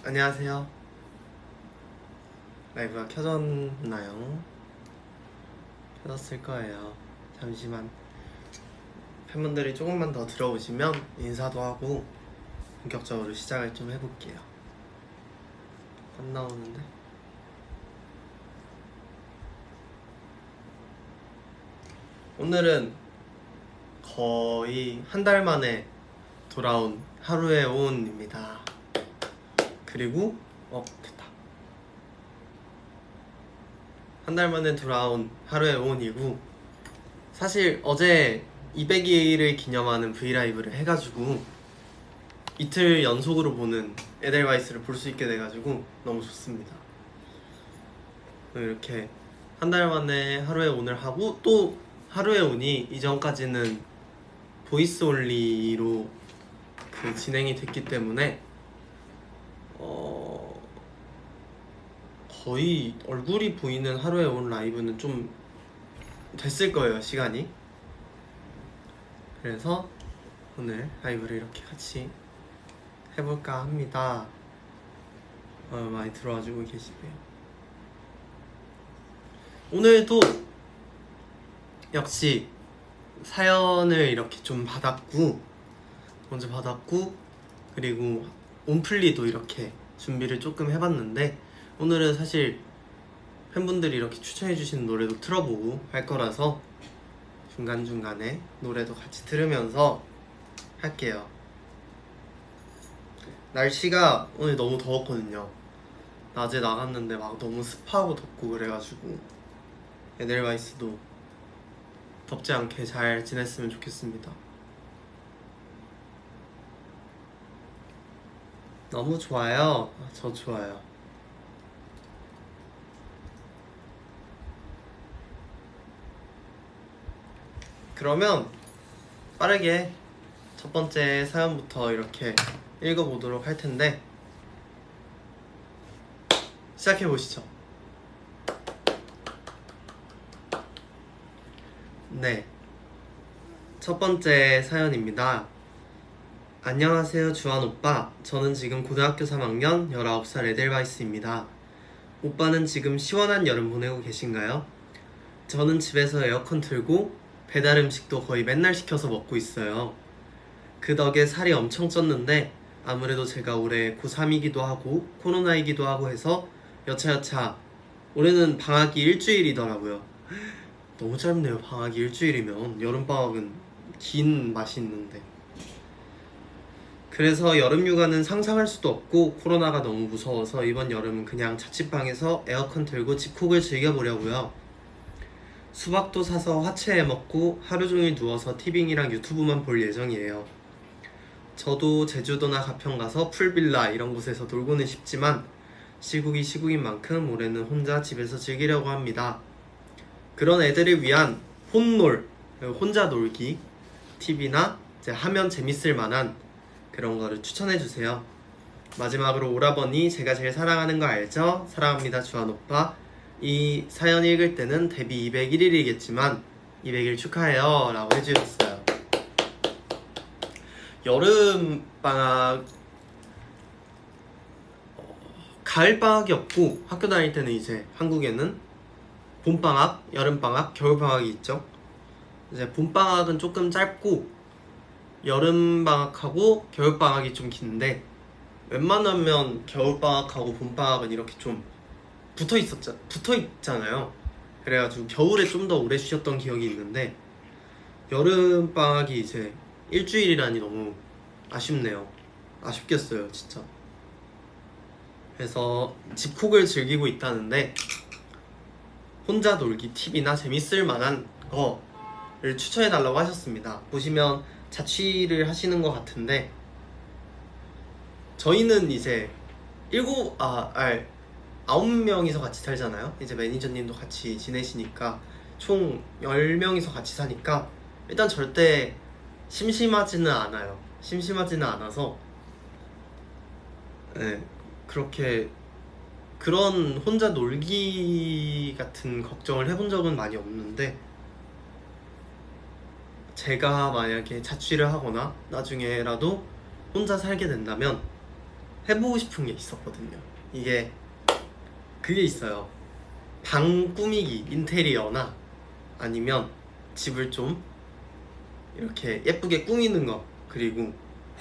안녕하세요. 라이브가 켜졌나요? 켜졌을 거예요. 잠시만 팬분들이 조금만 더 들어오시면 인사도 하고 본격적으로 시작을 좀 해볼게요. 안 나오는데? 오늘은 거의 한 달 만에 돌아온 하루의 온입니다. 그리고 됐다. 한 달 만에 돌아온 하루의 온이고, 사실 어제 200일을 기념하는 브이라이브를 해가지고 이틀 연속으로 보는 에델바이스를 볼 수 있게 돼가지고 너무 좋습니다. 이렇게 한 달 만에 하루의 온을 하고, 또 하루의 온이 이전까지는 보이스 온리로 진행이 됐기 때문에 거의 얼굴이 보이는 하루의 온 라이브는 좀 됐을 거예요, 시간이. 그래서 오늘 라이브를 이렇게 같이 해볼까 합니다. 많이 들어와주고 계시고요. 오늘도 역시 사연을 이렇게 좀 먼저 받았고, 그리고 온플리도 이렇게 준비를 조금 해봤는데, 오늘은 사실 팬분들이 이렇게 추천해주시는 노래도 틀어보고 할 거라서 중간중간에 노래도 같이 들으면서 할게요. 날씨가 오늘 너무 더웠거든요. 낮에 나갔는데 막 너무 습하고 덥고 그래가지고 에델바이스도 덥지 않게 잘 지냈으면 좋겠습니다. 너무 좋아요. 저 좋아요. 그러면 빠르게 첫 번째 사연부터 이렇게 읽어보도록 할 텐데, 시작해보시죠. 네, 첫 번째 사연입니다. 안녕하세요, 주한 오빠. 저는 지금 고등학교 3학년 19살 에델바이스입니다. 오빠는 지금 시원한 여름 보내고 계신가요? 저는 집에서 에어컨 틀고 배달 음식도 거의 맨날 시켜서 먹고 있어요. 그 덕에 살이 엄청 쪘는데, 아무래도 제가 올해 고3이기도 하고 코로나이기도 하고 해서 여차여차 올해는 방학이 일주일이더라고요. 너무 짧네요. 방학이 일주일이면. 여름방학은 긴 맛이 있는데. 그래서 여름휴가는 상상할 수도 없고 코로나가 너무 무서워서 이번 여름은 그냥 자취방에서 에어컨 틀고 집콕을 즐겨보려고요. 수박도 사서 화채해 먹고 하루 종일 누워서 티빙이랑 유튜브만 볼 예정이에요. 저도 제주도나 가평 가서 풀빌라 이런 곳에서 놀고는 싶지만 시국이 시국인 만큼 올해는 혼자 집에서 즐기려고 합니다. 그런 애들을 위한 혼자 놀기 팁이나 하면 재밌을 만한 그런 거를 추천해주세요. 마지막으로 오라버니, 제가 제일 사랑하는 거 알죠? 사랑합니다, 주한 오빠. 이 사연 읽을 때는 데뷔 201일이겠지만 200일 축하해요 라고 해주셨어요. 여름방학, 가을방학이 없고 학교 다닐 때는 이제 한국에는 봄방학, 여름방학, 겨울방학이 있죠. 이제 봄방학은 조금 짧고 여름방학하고 겨울방학이 좀 긴데, 웬만하면 겨울방학하고 봄방학은 이렇게 좀 붙어있잖아요. 그래가지고 겨울에 좀 더 오래 쉬었던 기억이 있는데, 여름방학이 이제 일주일이라니 너무 아쉽네요. 아쉽겠어요, 진짜. 그래서 집콕을 즐기고 있다는데, 혼자 놀기 팁이나 재밌을 만한 거를 추천해달라고 하셨습니다. 보시면 자취를 하시는 것 같은데, 저희는 이제 9명이서 같이 살잖아요. 이제 매니저님도 같이 지내시니까 총 10명이서 같이 사니까 일단 절대 심심하지는 않아서 네, 그렇게 그런 혼자 놀기 같은 걱정을 해본 적은 많이 없는데, 제가 만약에 자취를 하거나 나중에라도 혼자 살게 된다면 해보고 싶은 게 있었거든요. 그게 있어요. 방 꾸미기, 인테리어나 아니면 집을 좀 이렇게 예쁘게 꾸미는 거, 그리고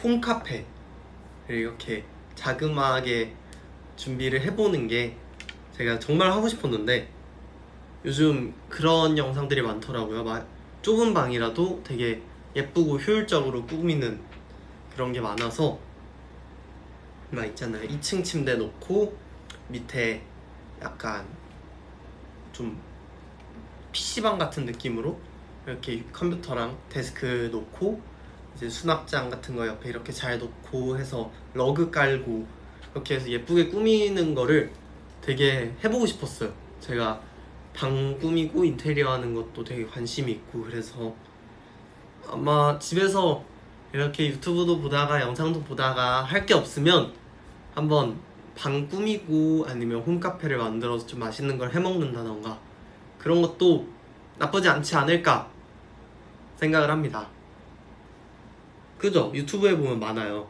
홈카페를 이렇게 자그마하게 준비를 해보는 게 제가 정말 하고 싶었는데, 요즘 그런 영상들이 많더라고요. 막 좁은 방이라도 되게 예쁘고 효율적으로 꾸미는 그런 게 많아서, 막 있잖아요, 2층 침대 놓고 밑에 약간 좀 PC방 같은 느낌으로 이렇게 컴퓨터랑 데스크 놓고 이제 수납장 같은 거 옆에 이렇게 잘 놓고 해서 러그 깔고 이렇게 해서 예쁘게 꾸미는 거를 되게 해보고 싶었어요. 제가 방 꾸미고 인테리어 하는 것도 되게 관심이 있고, 그래서 아마 집에서 이렇게 유튜브도 보다가 영상도 보다가 할 게 없으면 한번 방 꾸미고 아니면 홈카페를 만들어서 좀 맛있는 걸 해먹는다던가 그런 것도 나쁘지 않지 않을까 생각을 합니다. 그죠? 유튜브에 보면 많아요.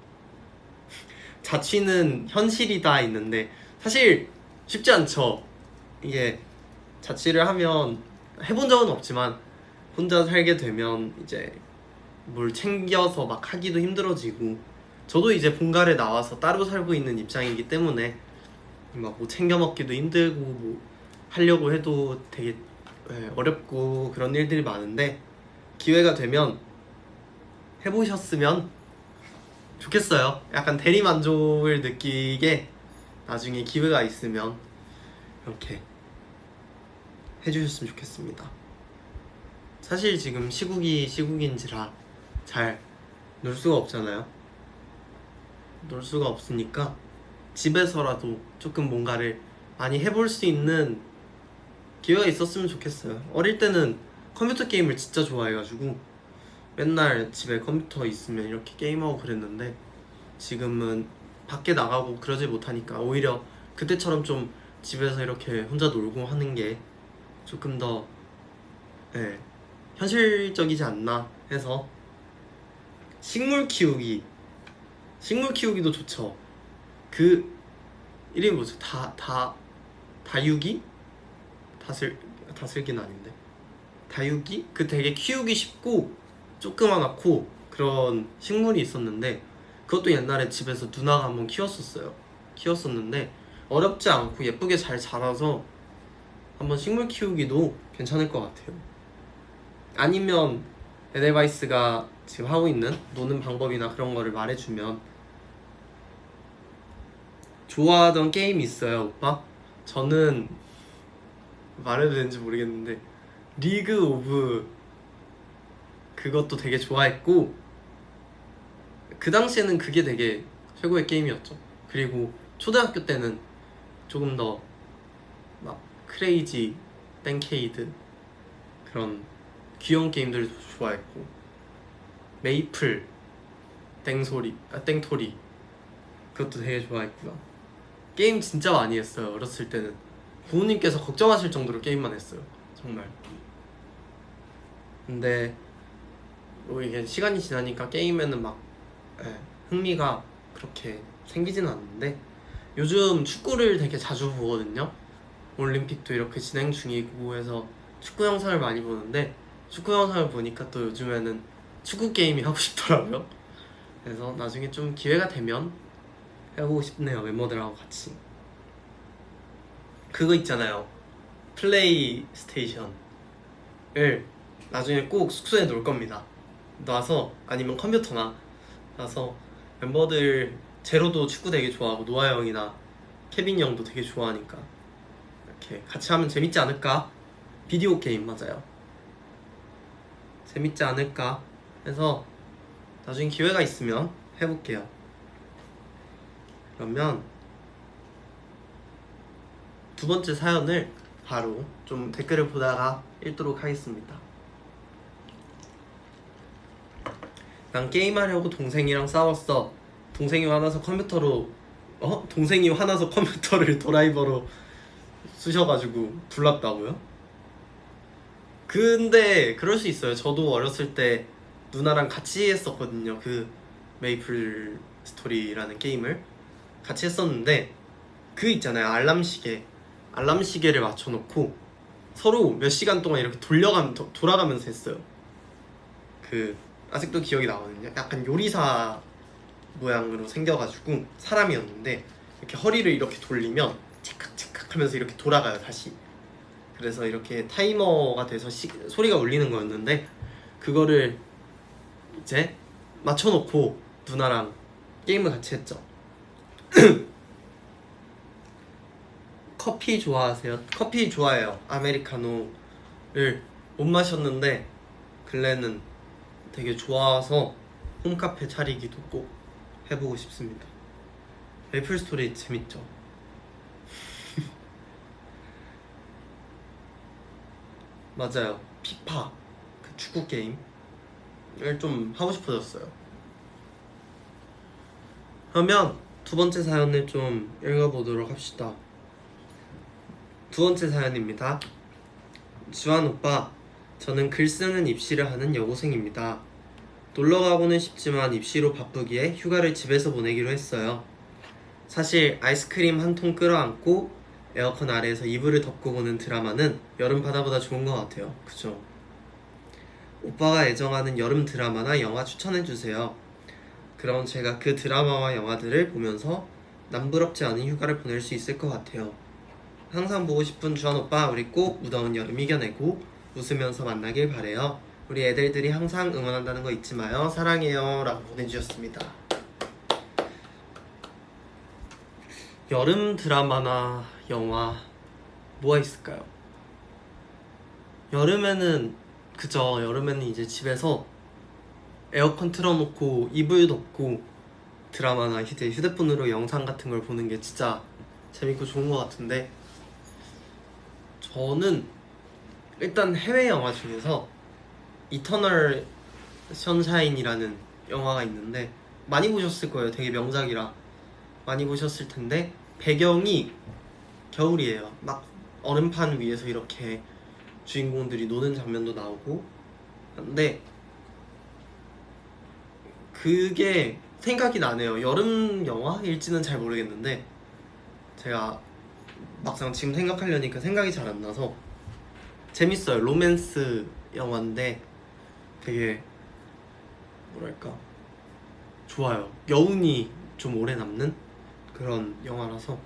자취는 현실이다 있는데 사실 쉽지 않죠. 이게 자취를 하면, 해본 적은 없지만 혼자 살게 되면 이제 뭘 챙겨서 막 하기도 힘들어지고, 저도 이제 본가에 나와서 따로 살고 있는 입장이기 때문에 막 뭐 챙겨 먹기도 힘들고 뭐 하려고 해도 되게 어렵고 그런 일들이 많은데, 기회가 되면 해보셨으면 좋겠어요. 약간 대리만족을 느끼게 나중에 기회가 있으면 이렇게 해주셨으면 좋겠습니다. 사실 지금 시국인지라 잘 놀 수가 없잖아요. 놀 수가 없으니까 집에서라도 조금 뭔가를 많이 해볼 수 있는 기회가 있었으면 좋겠어요. 어릴 때는 컴퓨터 게임을 진짜 좋아해가지고 맨날 집에 컴퓨터 있으면 이렇게 게임하고 그랬는데, 지금은 밖에 나가고 그러지 못하니까 오히려 그때처럼 좀 집에서 이렇게 혼자 놀고 하는 게 조금 더 현실적이지 않나 해서, 식물 키우기도 좋죠. 그 이름이 뭐죠? 다육이? 다슬기는 아닌데, 다육이? 그 되게 키우기 쉽고 조그만하고 그런 식물이 있었는데, 그것도 옛날에 집에서 누나가 한번 키웠었는데 어렵지 않고 예쁘게 잘 자라서 한번 식물 키우기도 괜찮을 것 같아요. 아니면 에델바이스가 지금 하고 있는 노는 방법이나 그런 거를 말해주면. 좋아하던 게임이 있어요, 오빠? 저는 말해도 되는지 모르겠는데 리그 오브 그것도 되게 좋아했고, 그 당시에는 그게 되게 최고의 게임이었죠. 그리고 초등학교 때는 조금 더 막 크레이지, 땡케이드 그런 귀여운 게임들을 좋아했고, 메이플, 땡토리 그것도 되게 좋아했고요. 게임 진짜 많이 했어요. 어렸을 때는 부모님께서 걱정하실 정도로 게임만 했어요, 정말. 근데 뭐 이게 시간이 지나니까 게임에는 막 흥미가 그렇게 생기지는 않는데, 요즘 축구를 되게 자주 보거든요. 올림픽도 이렇게 진행 중이고 해서 축구 영상을 많이 보는데, 축구 영상을 보니까 또 요즘에는 축구 게임이 하고 싶더라고요. 그래서 나중에 좀 기회가 되면 해보고 싶네요, 멤버들하고 같이. 그거 있잖아요, 플레이스테이션을 나중에 꼭 숙소에 놓을 겁니다. 놔서, 아니면 컴퓨터나 놔서 멤버들, 제로도 축구 되게 좋아하고 노아 형이나 케빈 형도 되게 좋아하니까 이렇게 같이 하면 재밌지 않을까? 비디오 게임 맞아요. 재밌지 않을까 해서 나중에 기회가 있으면 해볼게요. 그러면 두 번째 사연을 바로 좀 댓글을 보다가 읽도록 하겠습니다. 난 게임하려고 동생이랑 싸웠어. 동생이 화나서 컴퓨터를 드라이버로 쑤셔가지고 불났다고요? 근데 그럴 수 있어요. 저도 어렸을 때 누나랑 같이 했었거든요, 그 메이플 스토리라는 게임을. 같이 했었는데 그 있잖아요, 알람 시계를 맞춰놓고 서로 몇 시간 동안 이렇게 돌아가면서 했어요. 그 아직도 기억이 나거든요. 약간 요리사 모양으로 생겨가지고 사람이었는데 이렇게 허리를 이렇게 돌리면 칙칵칙칵 하면서 이렇게 돌아가요 다시. 그래서 이렇게 타이머가 돼서 소리가 울리는 거였는데 그거를 이제 맞춰놓고 누나랑 게임을 같이 했죠. 커피 좋아하세요? 커피 좋아해요. 아메리카노를 못 마셨는데 근래는 되게 좋아서 홈카페 차리기도 꼭 해보고 싶습니다. 메이플 스토리 재밌죠? 맞아요. 피파 그 축구 게임을 좀 하고 싶어졌어요. 그러면 두 번째 사연을 좀 읽어보도록 합시다. 두 번째 사연입니다. 주한 오빠, 저는 글 쓰는 입시를 하는 여고생입니다. 놀러 가고는 싶지만 입시로 바쁘기에 휴가를 집에서 보내기로 했어요. 사실 아이스크림 한 통 끌어안고 에어컨 아래에서 이불을 덮고 보는 드라마는 여름 바다보다 좋은 것 같아요. 그죠? 오빠가 애정하는 여름 드라마나 영화 추천해주세요. 그럼 제가 그 드라마와 영화들을 보면서 남부럽지 않은 휴가를 보낼 수 있을 것 같아요. 항상 보고 싶은 주한 오빠, 우리 꼭 무더운 여름 이겨내고 웃으면서 만나길 바래요. 우리 애들들이 항상 응원한다는 거 잊지 마요. 사랑해요. 라고 보내주셨습니다. 여름 드라마나 영화 뭐가 있을까요? 여름에는 그죠. 여름에는 이제 집에서 에어컨 틀어놓고 이불 덮고 드라마나 이제 휴대폰으로 영상 같은 걸 보는 게 진짜 재밌고 좋은 것 같은데, 저는 일단 해외 영화 중에서 이터널 선샤인이라는 영화가 있는데 많이 보셨을 거예요. 되게 명작이라 많이 보셨을 텐데 배경이 겨울이에요. 막 얼음판 위에서 이렇게 주인공들이 노는 장면도 나오고. 근데 그게 생각이 나네요. 여름 영화일지는 잘 모르겠는데 제가 막상 지금 생각하려니까 생각이 잘 안 나서 재밌어요. 로맨스 영화인데 되게 뭐랄까 좋아요. 여운이 좀 오래 남는 그런 영화라서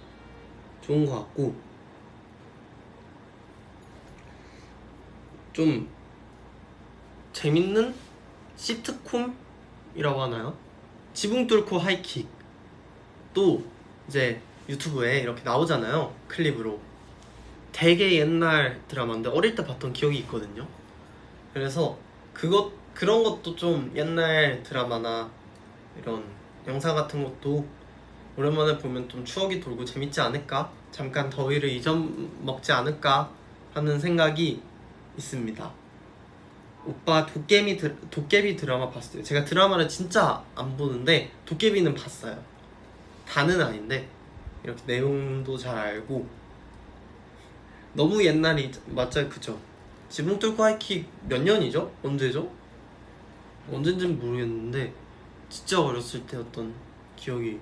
좋은 것 같고, 좀 재밌는 시트콤이라고 하나요? 지붕 뚫고 하이킥 또 이제 유튜브에 이렇게 나오잖아요. 클립으로. 되게 옛날 드라마인데 어릴 때 봤던 기억이 있거든요. 그래서 그런 것도 좀 옛날 드라마나 이런 영상 같은 것도 오랜만에 보면 좀 추억이 돌고 재밌지 않을까? 잠깐 더위를 잊어먹지 않을까? 하는 생각이 있습니다. 오빠 도깨비 드라마 봤어요? 제가 드라마를 진짜 안 보는데 도깨비는 봤어요. 다는 아닌데 이렇게 내용도 잘 알고. 너무 옛날이 맞죠? 그죠? 지붕 뚫고 하이킥 몇 년이죠? 언제죠? 언젠진 모르겠는데 진짜 어렸을 때였던 기억이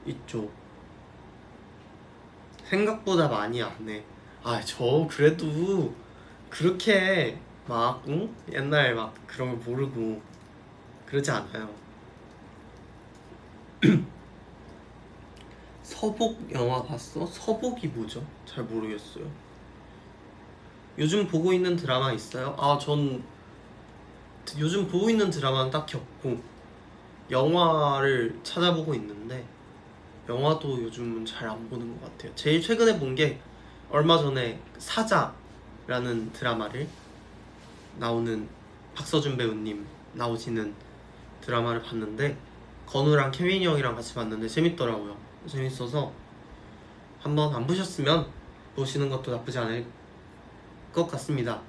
있죠. 생각보다 많이 안 해. 저 그래도 그렇게 막 응? 옛날 막 그런 거 모르고 그러지 않아요. 서복 영화 봤어? 서복이 뭐죠? 잘 모르겠어요. 요즘 보고 있는 드라마 있어요? 전 요즘 보고 있는 드라마는 딱히 없고 영화를 찾아보고 있는데 영화도 요즘은 잘 안 보는 것 같아요. 제일 최근에 본 게 얼마 전에 사자라는 드라마를 나오는 박서준 배우님 나오시는 드라마를 봤는데 건우랑 케빈이 형이랑 같이 봤는데 재밌더라고요. 재밌어서 한번 안 보셨으면 보시는 것도 나쁘지 않을 것 같습니다.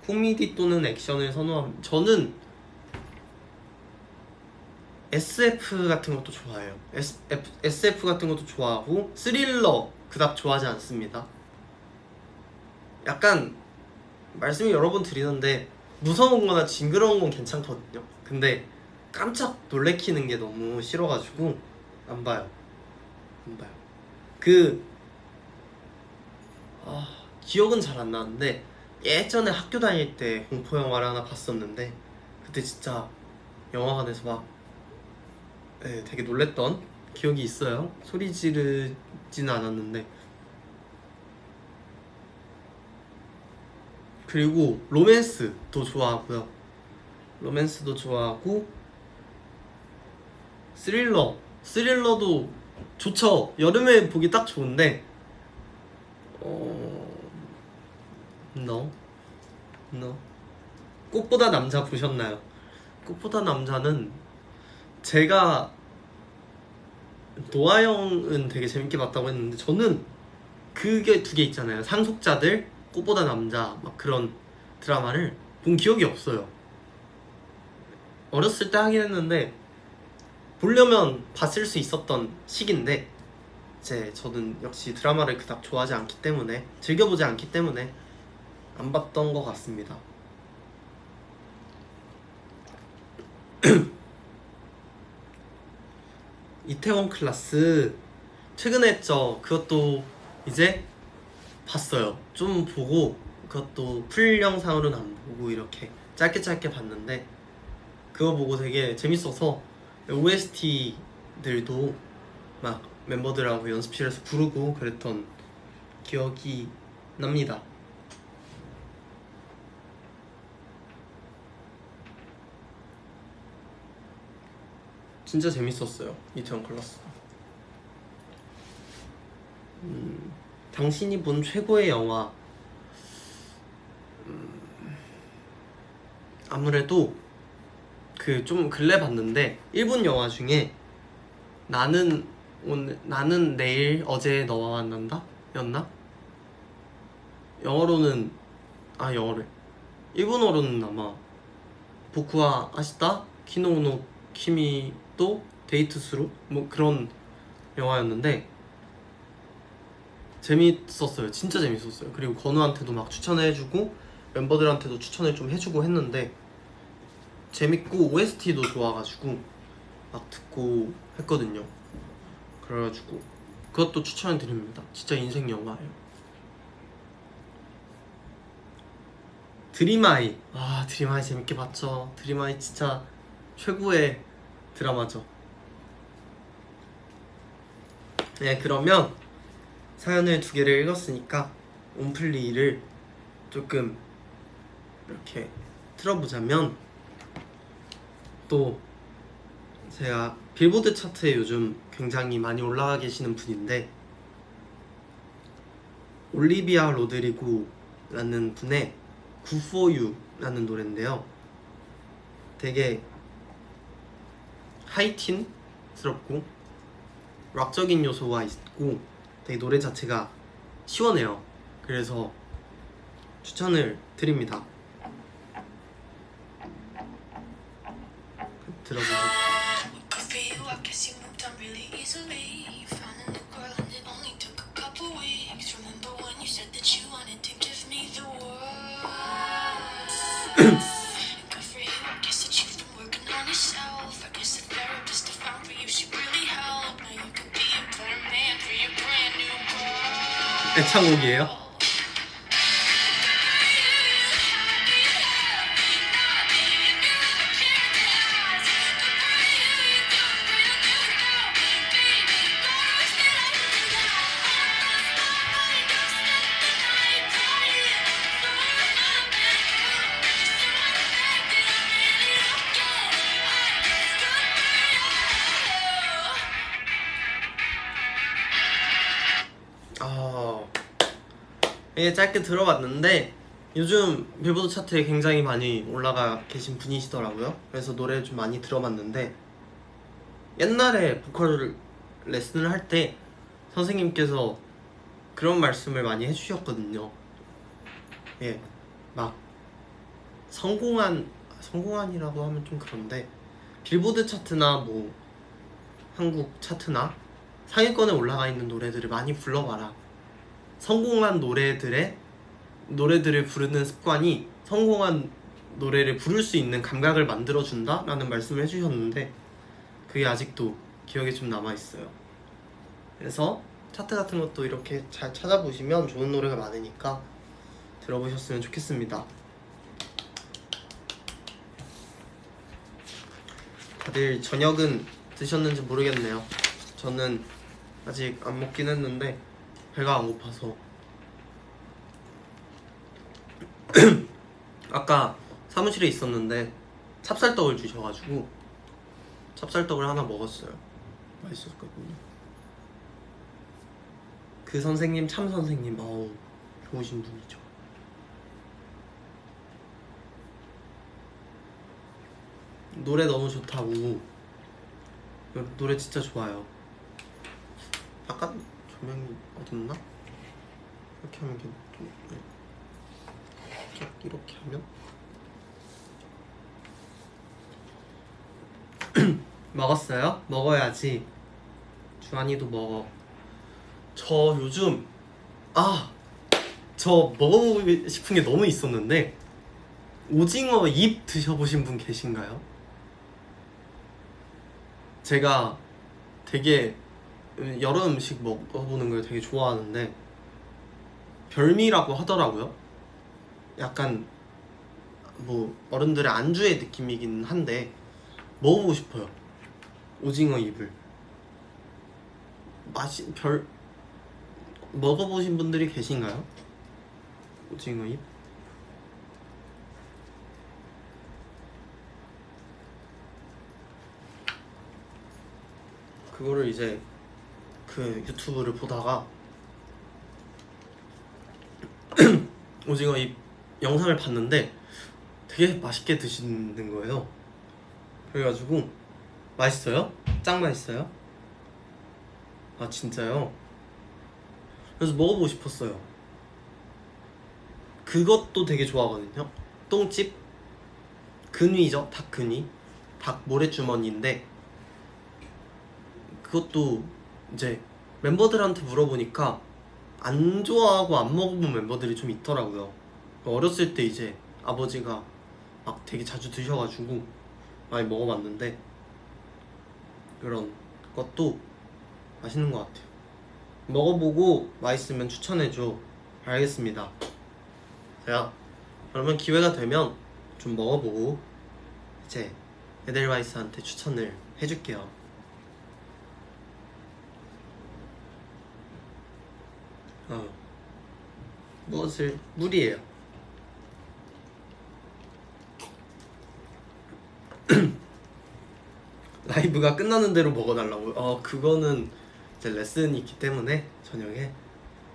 코미디 또는 액션을 선호합니다. 저는 SF 같은 것도 좋아해요. SF 같은 것도 좋아하고 스릴러 그닥 좋아하지 않습니다. 약간 말씀을 여러 번 드리는데 무서운 거나 징그러운 건 괜찮거든요. 근데 깜짝 놀래키는 게 너무 싫어가지고 안 봐요. 기억은 잘 안 나는데 예전에 학교 다닐 때 공포 영화를 하나 봤었는데 그때 진짜 영화관에서 막 되게 놀랬던 기억이 있어요. 소리 지르지는 않았는데. 그리고 로맨스도 좋아하고요. 로맨스도 좋아하고 스릴러도 좋죠. 여름에 보기 딱 좋은데 No. 꽃보다 남자 보셨나요? 꽃보다 남자는 제가 노아 형은 되게 재밌게 봤다고 했는데 저는 그게 두 개 있잖아요. 상속자들, 꽃보다 남자 막 그런 드라마를 본 기억이 없어요. 어렸을 때 하긴 했는데 보려면 봤을 수 있었던 시기인데 이제 저는 역시 드라마를 그닥 좋아하지 않기 때문에 즐겨보지 않기 때문에 안 봤던 것 같습니다. 이태원 클라스 최근에 했죠. 그것도 이제 봤어요. 좀 보고 그것도 풀 영상으로는 안 보고 이렇게 짧게 봤는데 그거 보고 되게 재밌어서 OST들도 막 멤버들하고 연습실에서 부르고 그랬던 기억이 납니다. 진짜 재밌었어요. 이태원 클라스. 당신이 본 최고의 영화 아무래도 그 좀 근래 봤는데 일본 영화 중에 나는 내일 어제 너와 만난다? 였나? 영어로는 일본어로는 아마 보쿠와 아시타 키노노 키미 또 데이트스루 뭐 그런 영화였는데 재밌었어요. 진짜 재밌었어요. 그리고 건우한테도 막 추천해주고 멤버들한테도 추천을 좀 해주고 했는데 재밌고 OST도 좋아가지고 막 듣고 했거든요. 그래가지고 그것도 추천해드립니다. 진짜 인생 영화예요. 드림아이. 드림아이 재밌게 봤죠. 드림아이 진짜 최고의 드라마죠. 네, 그러면 사연을 2개를 읽었으니까 온플리를 조금 이렇게 틀어보자면 또 제가 빌보드 차트에 요즘 굉장히 많이 올라가 계시는 분인데 올리비아 로드리고라는 분의 Good For You라는 노래인데요. 되게 하이틴스럽고 락적인 요소가 있고 되게 노래 자체가 시원해요. 그래서 추천을 드립니다. 들어보세요. 애창곡이에요? 예, 짧게 들어봤는데 요즘 빌보드 차트에 굉장히 많이 올라가 계신 분이시더라고요. 그래서 노래 좀 많이 들어봤는데 옛날에 보컬 레슨을 할 때 선생님께서 그런 말씀을 많이 해주셨거든요. 예, 막 성공한이라고 하면 좀 그런데 빌보드 차트나 뭐 한국 차트나 상위권에 올라가 있는 노래들을 많이 불러봐라. 성공한 노래들을 부르는 습관이 성공한 노래를 부를 수 있는 감각을 만들어준다? 라는 말씀을 해주셨는데 그게 아직도 기억에 좀 남아있어요. 그래서 차트 같은 것도 이렇게 잘 찾아보시면 좋은 노래가 많으니까 들어보셨으면 좋겠습니다. 다들 저녁은 드셨는지 모르겠네요. 저는 아직 안 먹긴 했는데 배가 안 고파서 아까 사무실에 있었는데 찹쌀떡을 주셔가지고 찹쌀떡을 하나 먹었어요. 맛있었거든요. 그 선생님 참 선생님 좋으신 분이죠. 노래 너무 좋다고. 노래 진짜 좋아요. 약간 조명이 어둡나? 이렇게 하면 좀 이렇게 하면 먹었어요? 먹어야지. 주한이도 먹어. 저 요즘 저 먹어보고 싶은 게 너무 있었는데 오징어 잎 드셔보신 분 계신가요? 제가 되게 여러 음식 먹어보는 걸 되게 좋아하는데 별미라고 하더라고요. 약간 뭐 어른들의 안주의 느낌이긴 한데 먹어보고 싶어요. 오징어 잎을 먹어보신 분들이 계신가요? 오징어 잎? 그거를 이제 그 유튜브를 보다가 오징어 잎 영상을 봤는데 되게 맛있게 드시는 거예요. 그래가지고 맛있어요? 짱 맛있어요? 아 진짜요? 그래서 먹어보고 싶었어요. 그것도 되게 좋아하거든요. 똥집 근위죠. 닭 근위, 닭 모래주머니인데 그것도 이제 멤버들한테 물어보니까 안 좋아하고 안 먹어본 멤버들이 좀 있더라고요. 어렸을 때 이제 아버지가 막 되게 자주 드셔가지고 많이 먹어봤는데 그런 것도 맛있는 것 같아요. 먹어보고 맛있으면 추천해줘. 알겠습니다. 제가 그러면 기회가 되면 좀 먹어보고 이제 에델바이스한테 추천을 해줄게요. 물이에요. 라이브가 끝나는 대로 먹어달라고요? 그거는 이제 레슨이 있기 때문에 저녁에.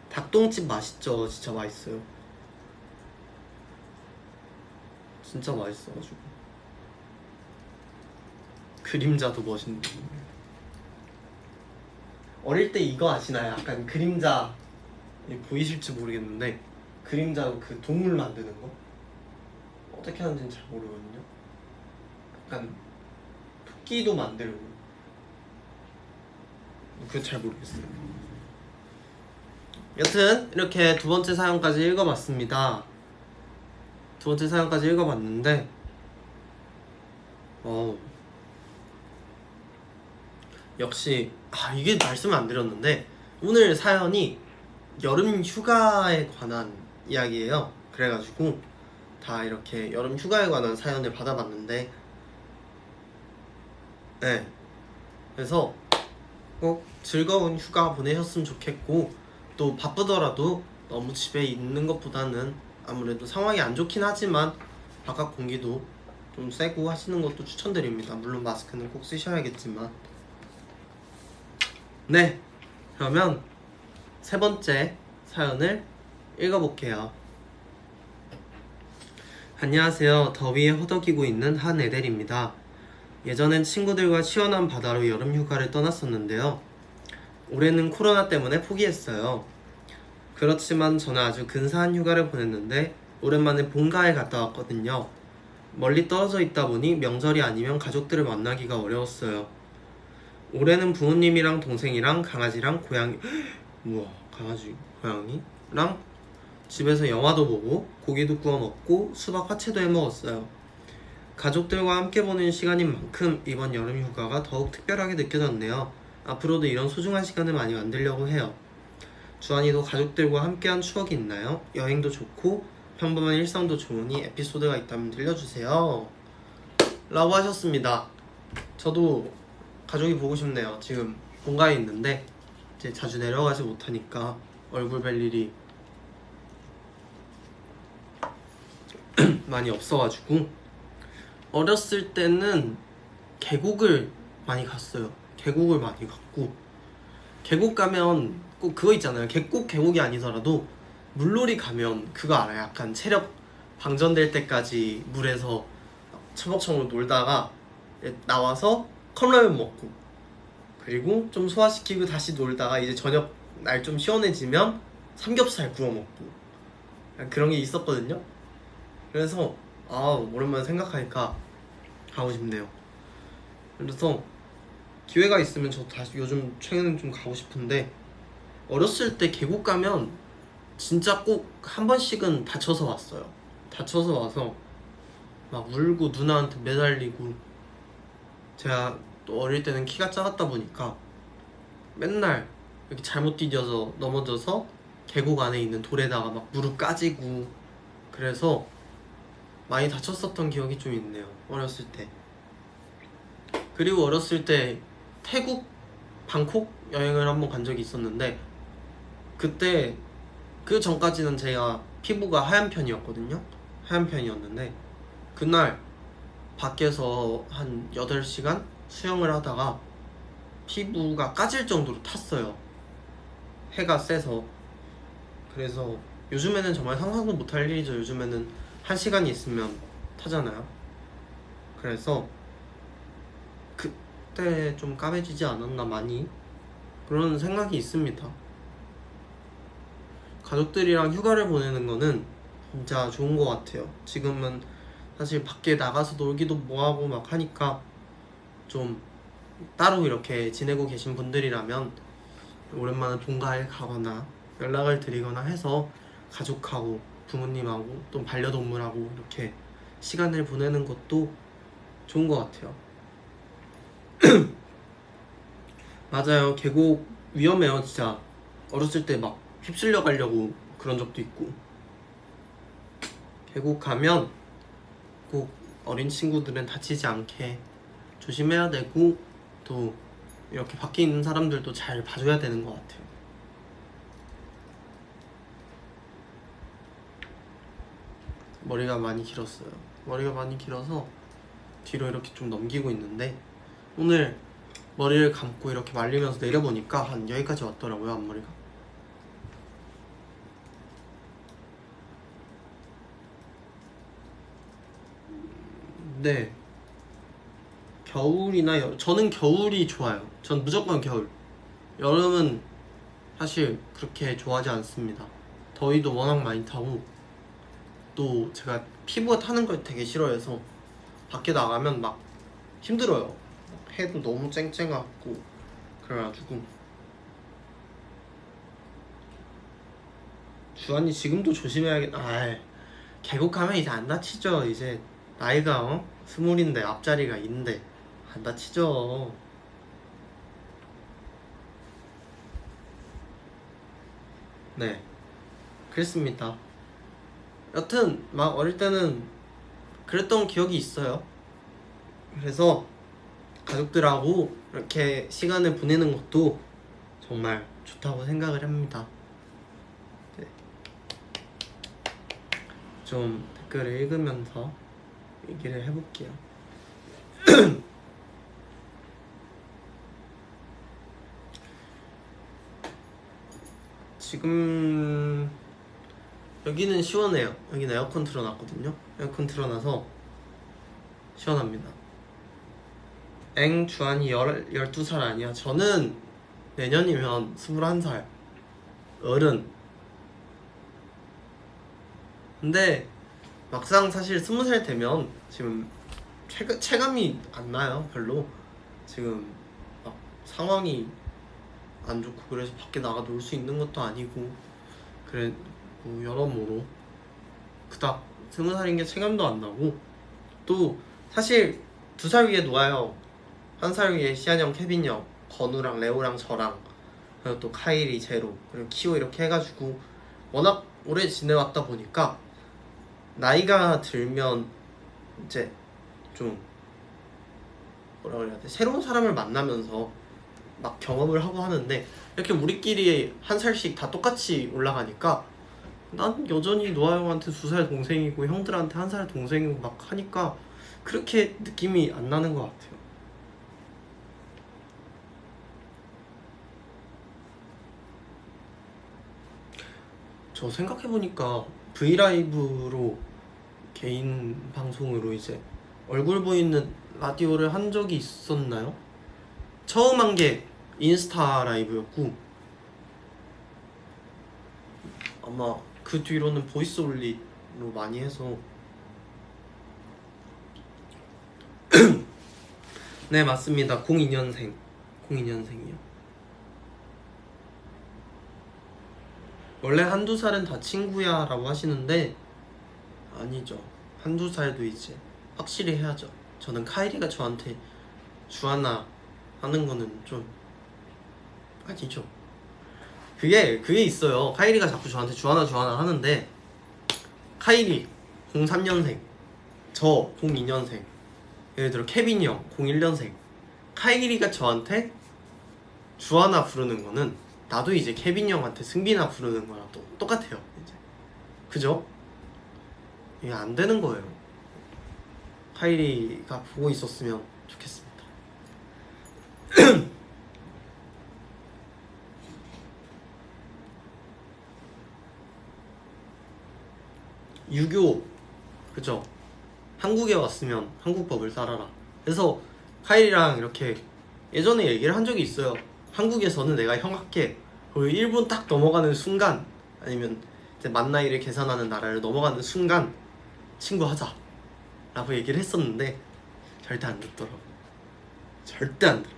닭똥집 맛있죠. 진짜 맛있어요. 진짜 맛있어가지고. 그림자도 멋있는. 어릴 때 이거 아시나요? 약간 그림자 보이실지 모르겠는데 그림자로 그 동물 만드는 거 어떻게 하는지는 잘 모르거든요. 약간 토끼도 만들고 그건 잘 모르겠어요. 여튼 이렇게 두 번째 사연까지 읽어봤습니다. 두 번째 사연까지 읽어봤는데 역시 이게 말씀을 안 드렸는데 오늘 사연이 여름 휴가에 관한 이야기예요. 그래가지고 다 이렇게 여름 휴가에 관한 사연을 받아봤는데 네, 그래서 꼭 즐거운 휴가 보내셨으면 좋겠고 또 바쁘더라도 너무 집에 있는 것보다는 아무래도 상황이 안 좋긴 하지만 바깥 공기도 좀 쐬고 하시는 것도 추천드립니다. 물론 마스크는 꼭 쓰셔야겠지만. 네, 그러면 세 번째 사연을 읽어볼게요. 안녕하세요. 더위에 허덕이고 있는 한에델입니다. 예전엔 친구들과 시원한 바다로 여름 휴가를 떠났었는데요. 올해는 코로나 때문에 포기했어요. 그렇지만 저는 아주 근사한 휴가를 보냈는데 오랜만에 본가에 갔다 왔거든요. 멀리 떨어져 있다 보니 명절이 아니면 가족들을 만나기가 어려웠어요. 올해는 부모님이랑 동생이랑 강아지랑 고양이 우와 강아지 고양이랑 집에서 영화도 보고 고기도 구워 먹고 수박 화채도 해 먹었어요. 가족들과 함께 보낸 시간인 만큼 이번 여름 휴가가 더욱 특별하게 느껴졌네요. 앞으로도 이런 소중한 시간을 많이 만들려고 해요. 주한이도 가족들과 함께한 추억이 있나요? 여행도 좋고 평범한 일상도 좋으니 에피소드가 있다면 들려주세요 라고 하셨습니다. 저도 가족이 보고 싶네요. 지금 본가에 있는데 이제 자주 내려가지 못하니까 얼굴 뵐 일이 많이 없어가지고 어렸을 때는 계곡을 많이 갔어요. 계곡을 많이 갔고 계곡 가면 꼭 그거 있잖아요. 꼭 계곡이 아니더라도 물놀이 가면 그거 알아요? 약간 체력 방전될 때까지 물에서 처벅처벅 놀다가 나와서 컵라면 먹고 그리고 좀 소화시키고 다시 놀다가 이제 저녁 날 좀 시원해지면 삼겹살 구워 먹고 그런 게 있었거든요. 그래서 오랜만에 생각하니까 가고 싶네요. 그래서 기회가 있으면 저도 다시 요즘 최근에 좀 가고 싶은데 어렸을 때 계곡 가면 진짜 꼭 한 번씩은 다쳐서 왔어요. 다쳐서 와서 막 울고 누나한테 매달리고 제가 또 어릴 때는 키가 작았다 보니까 맨날 이렇게 잘못 디뎌서 넘어져서 계곡 안에 있는 돌에다가 막 무릎 까지고 그래서 많이 다쳤었던 기억이 좀 있네요. 어렸을 때. 그리고 어렸을 때 태국 방콕 여행을 한번 간 적이 있었는데 그때 그 전까지는 제가 피부가 하얀 편이었거든요. 하얀 편이었는데 그날 밖에서 한 8시간 수영을 하다가 피부가 까질 정도로 탔어요. 해가 세서. 그래서 요즘에는 정말 상상도 못할 일이죠. 요즘에는 1시간이 있으면 타잖아요. 그래서 그때 좀 까매지지 않았나 많이 그런 생각이 있습니다. 가족들이랑 휴가를 보내는 거는 진짜 좋은 것 같아요. 지금은 사실 밖에 나가서 놀기도 뭐하고 막 하니까 좀 따로 이렇게 지내고 계신 분들이라면 오랜만에 본가에 가거나 연락을 드리거나 해서 가족하고 부모님하고 또 반려동물하고 이렇게 시간을 보내는 것도 좋은 것 같아요. 맞아요. 계곡 위험해요 진짜. 어렸을 때 막 휩쓸려 가려고 그런 적도 있고. 계곡 가면 꼭 어린 친구들은 다치지 않게 조심해야 되고 또 이렇게 밖에 있는 사람들도 잘 봐줘야 되는 것 같아요. 머리가 많이 길었어요. 머리가 많이 길어서 뒤로 이렇게 좀 넘기고 있는데 오늘 머리를 감고 이렇게 말리면서 내려보니까 한 여기까지 왔더라고요. 앞머리가. 네, 겨울이나 저는 겨울이 좋아요. 전 무조건 겨울. 여름은 사실 그렇게 좋아하지 않습니다. 더위도 워낙 많이 타고 또 제가 피부가 타는 걸 되게 싫어해서 밖에 나가면 막 힘들어요. 해도 너무 쨍쨍하고 그래가지고. 주한이 지금도 조심해야겠. 계곡 가면 이제 안 다치죠. 이제 나이가 20인데 앞자리가 있는데 안 다치죠. 네, 그랬습니다. 여튼 막 어릴 때는 그랬던 기억이 있어요. 그래서 가족들하고 이렇게 시간을 보내는 것도 정말 좋다고 생각을 합니다. 네. 좀 댓글을 읽으면서 얘기를 해볼게요. 지금 여기는 시원해요. 여기는 에어컨 틀어놨거든요. 에어컨 틀어놔서 시원합니다. 주한이 12살 아니야. 저는 내년이면 21살 어른. 근데 막상 사실 20살 되면 지금 체감이 안 나요. 별로. 지금 막 상황이 안 좋고 그래서 밖에 나가 놀 수 있는 것도 아니고 뭐 여러모로 그닥 20살인 게 체감도 안 나고, 또 사실 2살 위에 놓아요. 1살 위에 시안이 형, 케빈이 형, 건우랑 레오랑 저랑, 그리고 또 카일이, 제로, 그리고 키오, 이렇게 해가지고 워낙 오래 지내왔다 보니까 나이가 들면 이제 좀 뭐라 그래야 돼, 새로운 사람을 만나면서 막 경험을 하고 하는데, 이렇게 우리끼리 1살씩 다 똑같이 올라가니까 난 여전히 노아 형한테 2살 동생이고 형들한테 1살 동생이고 막 하니까 그렇게 느낌이 안 나는 것 같아요. 저 생각해보니까 브이라이브로 개인 방송으로 이제 얼굴 보이는 라디오를 한 적이 있었나요? 처음 한 게 인스타 라이브였고, 아마 그 뒤로는 보이스 올리로 많이 해서. 네, 맞습니다. 02년생 02년생이요. 원래 1~2살은 다 친구야 라고 하시는데 아니죠. 1~2살도 이제 확실히 해야죠. 저는 카이리가 저한테 주하나 하는 거는 좀 아니죠. 그게 있어요. 카이리가 자꾸 저한테 주하나 하는데, 카이리 03년생, 저 02년생, 예를 들어 케빈이 형 01년생, 카이리가 저한테 주하나 부르는 거는 나도 이제 케빈이 형한테 승빈아 부르는 거랑 똑같아요. 이제 그죠? 이게 안 되는 거예요. 카이리가 보고 있었으면 좋겠습니다. 유교, 그죠? 한국에 왔으면 한국법을 따라라. 그래서 카일이랑 이렇게 예전에 얘기를 한 적이 있어요. 한국에서는 내가 형할게, 그리고 일본 딱 넘어가는 순간, 아니면 이제 만 나이를 계산하는 나라를 넘어가는 순간 친구하자 라고 얘기를 했었는데 절대 안 듣더라고. 절대 안 들어.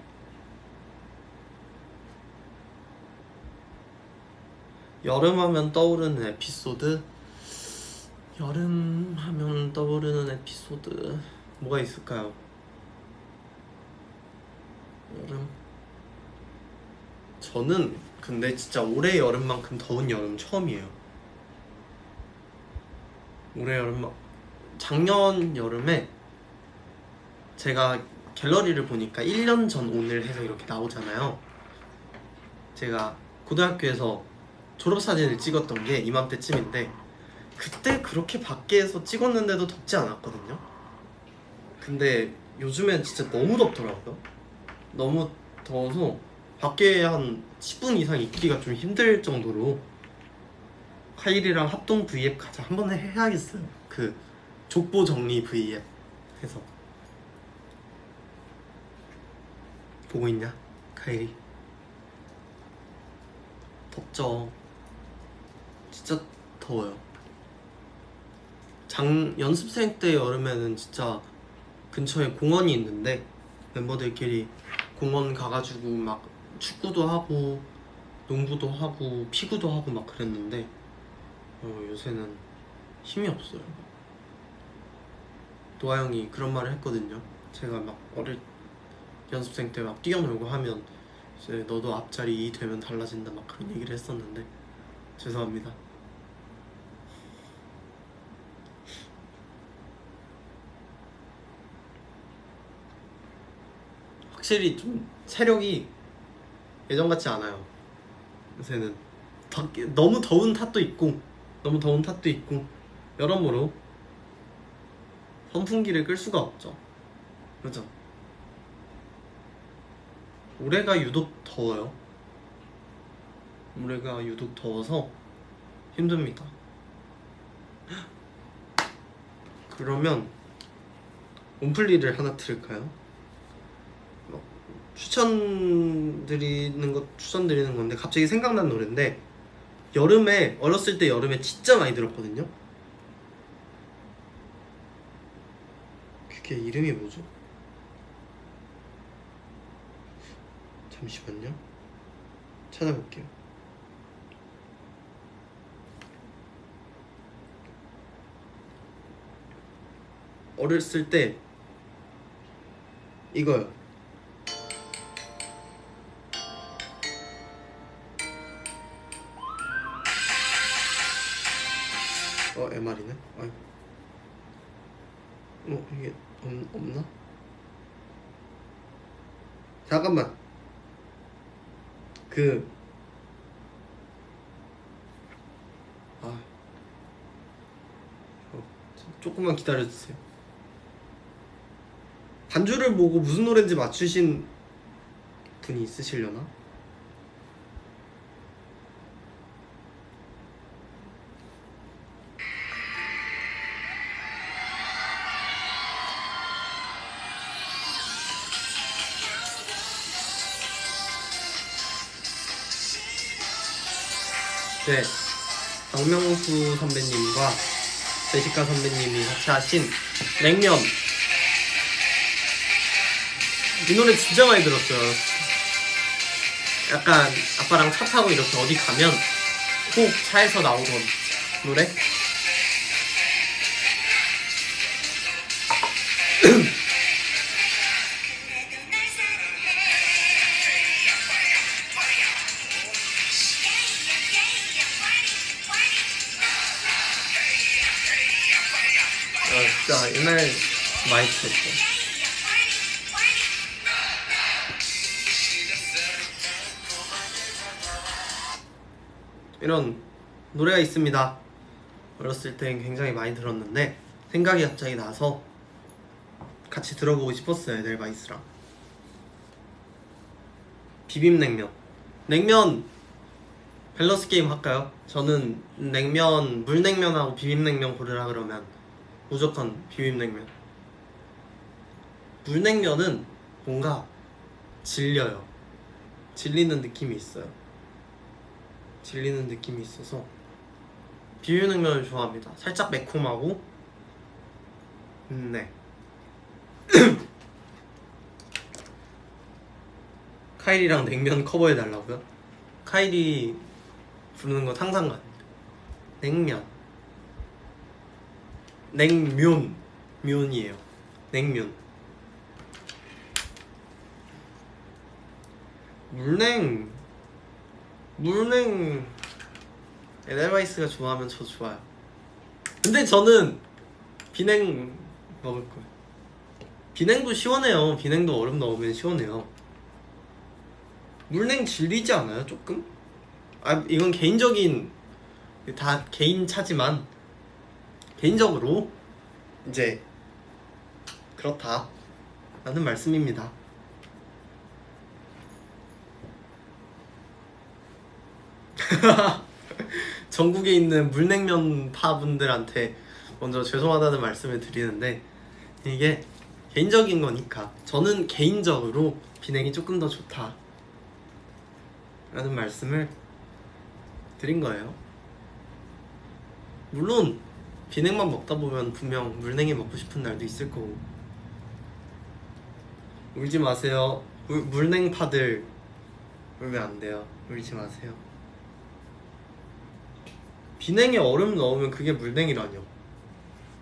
여름 하면 떠오르는 에피소드? 여름 하면 떠오르는 에피소드 뭐가 있을까요? 여름, 저는 근데 진짜 올해 여름만큼 더운 여름 처음이에요. 올해 여름만, 작년 여름에 제가 갤러리를 보니까 1년 전 오늘 해서 이렇게 나오잖아요. 제가 고등학교에서 졸업사진을 찍었던 게 이맘때쯤인데, 그때 그렇게 밖에서 찍었는데도 덥지 않았거든요. 근데 요즘엔 진짜 너무 덥더라고요. 너무 더워서 밖에 한 10분 이상 있기가 좀 힘들 정도로, 카일이랑 합동 V앱 가자, 한번 해야겠어요. 그 족보 정리 V앱 해서. 보고 있냐 카일이? 덥죠. 진짜 더워요. 연습생 때 여름에는 진짜 근처에 공원이 있는데 멤버들끼리 공원 가가지고 막 축구도 하고 농구도 하고 피구도 하고 막 그랬는데, 요새는 힘이 없어요. 도아 형이 그런 말을 했거든요. 제가 막 연습생 때 막 뛰어놀고 하면 이제 너도 앞자리 2 되면 달라진다 막 그런 얘기를 했었는데, 죄송합니다. 확실히 좀 체력이 예전 같지 않아요. 요새는 너무 더운 탓도 있고 여러모로 선풍기를 끌 수가 없죠. 그죠? 올해가 유독 더워요. 올해가 유독 더워서 힘듭니다. 그러면 옴플리를 하나 들을까요? 추천드리는 건데 갑자기 생각난 노래인데, 여름에, 어렸을 때 여름에 진짜 많이 들었거든요. 그게 이름이 뭐죠? 잠시만요, 찾아볼게요. 어렸을 때 이거요. MR이네. 아이고. 이게 없나? 잠깐만. 조금만 기다려주세요. 반주를 보고 무슨 노래인지 맞추신 분이 있으시려나? 네, 박명수 선배님과 제시카 선배님이 같이 하신 냉면. 이 노래 진짜 많이 들었어요. 약간 아빠랑 차 타고 이렇게 어디 가면 꼭 차에서 나오던 노래? 진짜 옛날 많이 들었어. 이런 노래가 있습니다. 어렸을 땐 굉장히 많이 들었는데 생각이 갑자기 나서 같이 들어보고 싶었어요. 에델바이스랑. 비빔냉면. 냉면 밸런스 게임 할까요? 저는 냉면, 물냉면하고 비빔냉면 고르라 그러면 무조건 비빔냉면. 물냉면은 뭔가 질려요. 질리는 느낌이 있어요. 질리는 느낌이 있어서 비빔냉면을 좋아합니다. 살짝 매콤하고. 네. 카일이랑 냉면 커버해달라고요? 카일이 부르는 건 항상 같아요. 냉면. 냉면. 면이에요. 냉면. 물냉 에델바이스가 좋아하면 저 좋아요. 근데 저는 비냉 먹을 거예요. 비냉도 시원해요. 비냉도 얼음 넣으면 시원해요. 물냉 질리지 않아요? 조금? 이건 개인적인, 다 개인 차지만 개인적으로 이제 그렇다 라는 말씀입니다. 전국에 있는 물냉면 파분들한테 먼저 죄송하다는 말씀을 드리는데, 이게 개인적인 거니까 저는 개인적으로 비냉이 조금 더 좋다 라는 말씀을 드린 거예요. 물론 비냉만 먹다 보면 분명 물냉이 먹고 싶은 날도 있을 거고. 울지 마세요. 물냉파들 울면 안 돼요. 울지 마세요. 비냉에 얼음 넣으면 그게 물냉이라뇨.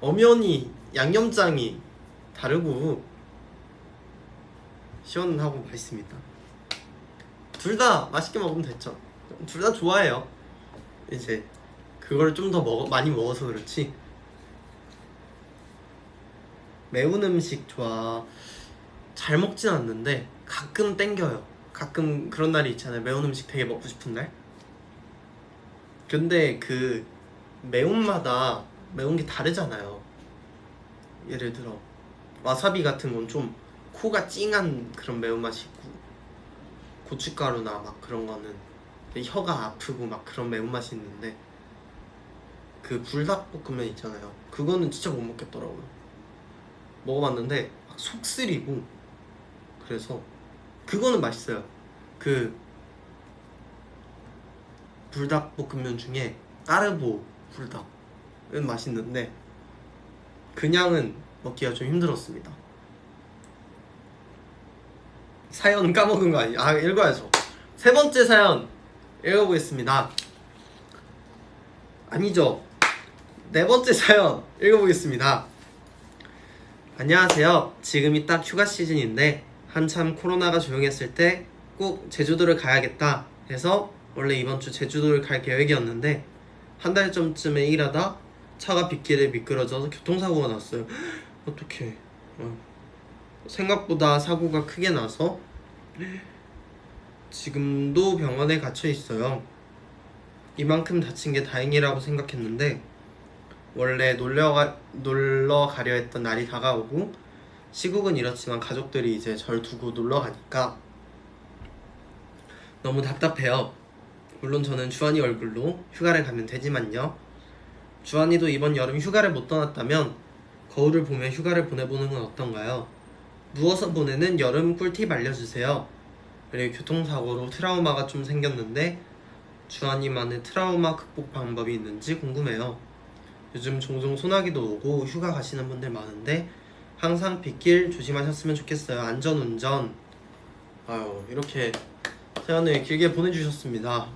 엄연히 양념장이 다르고 시원하고 맛있습니다. 둘 다 맛있게 먹으면 됐죠. 둘 다 좋아해요. 이제 그걸 좀 더 많이 먹어서 그렇지. 매운 음식 잘 먹진 않는데 가끔 땡겨요. 가끔 그런 날이 있잖아요. 매운 음식 되게 먹고 싶은 날. 근데 그 매운마다 매운 게 다르잖아요. 예를 들어 와사비 같은 건 좀 코가 찡한 그런 매운맛이 있고, 고춧가루나 막 그런 거는 혀가 아프고 막 그런 매운맛이 있는데, 그 불닭볶음면 있잖아요. 그거는 진짜 못 먹겠더라고요. 먹어봤는데 막 속 쓰리고. 그래서 그거는 맛있어요. 그 불닭볶음면 중에 까르보 불닭은 맛있는데 그냥은 먹기가 좀 힘들었습니다. 사연 까먹은 거 아니에요? 읽어야죠. 세 번째 사연 읽어보겠습니다. 아니죠, 네 번째 사연 읽어보겠습니다. 안녕하세요. 지금이 딱 휴가 시즌인데 한참 코로나가 조용했을 때 꼭 제주도를 가야겠다 해서 원래 이번 주 제주도를 갈 계획이었는데 한 달 전쯤에 일하다 차가 빗길에 미끄러져서 교통사고가 났어요. 어떡해. 생각보다 사고가 크게 나서 지금도 병원에 갇혀 있어요. 이만큼 다친 게 다행이라고 생각했는데 원래 놀러 가려 했던 날이 다가오고 시국은 이렇지만 가족들이 이제 절 두고 놀러 가니까 너무 답답해요. 물론 저는 주한이 얼굴로 휴가를 가면 되지만요. 주한이도 이번 여름 휴가를 못 떠났다면 거울을 보며 휴가를 보내보는 건 어떤가요? 누워서 보내는 여름 꿀팁 알려주세요. 그리고 교통사고로 트라우마가 좀 생겼는데 주한이만의 트라우마 극복 방법이 있는지 궁금해요. 요즘 종종 소나기도 오고 휴가 가시는 분들 많은데 항상 빗길 조심하셨으면 좋겠어요. 안전운전. 아유, 이렇게 사연을 길게 보내주셨습니다.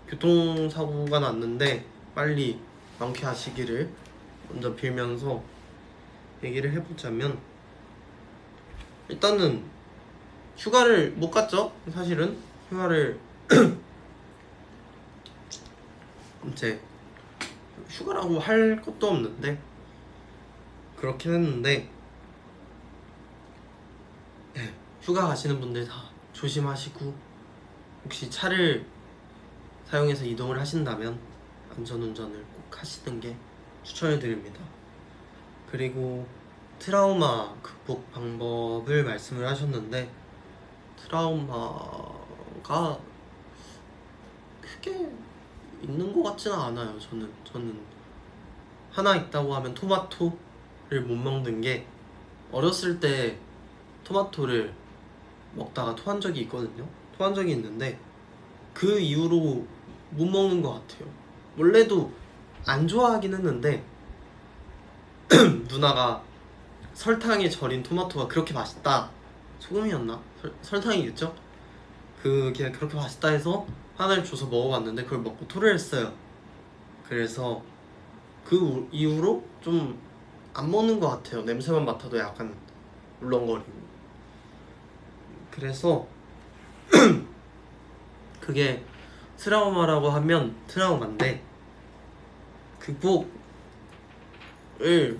교통사고가 났는데 빨리 명쾌하시기를 먼저 빌면서 얘기를 해보자면, 일단은 휴가를 못 갔죠? 사실은 휴가를 이제 휴가라고 할 것도 없는데 그렇긴 했는데, 휴가 가시는 분들 다 조심하시고 혹시 차를 사용해서 이동을 하신다면 안전운전을 꼭 하시는 게 추천해드립니다. 그리고 트라우마 극복 방법을 말씀을 하셨는데 트라우마가 크게 있는 것 같지는 않아요. 저는 하나 있다고 하면 토마토를 못 먹는 게, 어렸을 때 토마토를 먹다가 토한 적이 있거든요. 토한 적이 있는데 그 이후로 못 먹는 것 같아요. 원래도 안 좋아하긴 했는데 누나가 설탕에 절인 토마토가 그렇게 맛있다, 소금이었나? 설탕이겠죠? 그게 그렇게 맛있다 해서 하나를 줘서 먹어봤는데 그걸 먹고 토를 했어요. 그래서 그 이후로 좀 안 먹는 것 같아요. 냄새만 맡아도 약간 울렁거리고. 그래서 그게 트라우마라고 하면 트라우마인데 극복을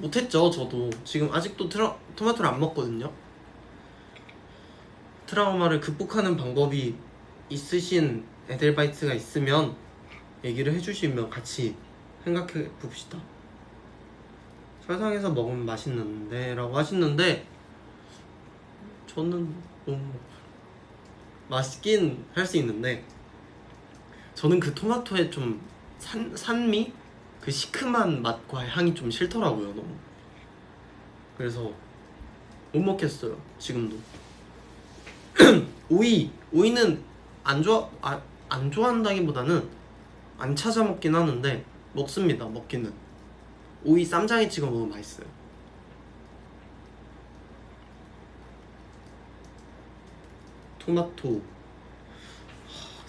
못했죠. 저도 지금 아직도 토마토를 안 먹거든요. 트라우마를 극복하는 방법이 있으신 에델바이트가 있으면 얘기를 해주시면 같이 생각해 봅시다. 설탕에서 먹으면 맛있는데 라고 하시는데 저는 맛있긴 할 수 있는데 저는 그 토마토의 좀 산미? 그 시큼한 맛과 향이 좀 싫더라고요. 너무. 그래서 못 먹겠어요. 지금도. 오이는 안 좋아한다기보다는 안 찾아 먹긴 하는데 먹습니다. 먹기는. 오이 쌈장에 찍어 먹으면 맛있어요. 토마토.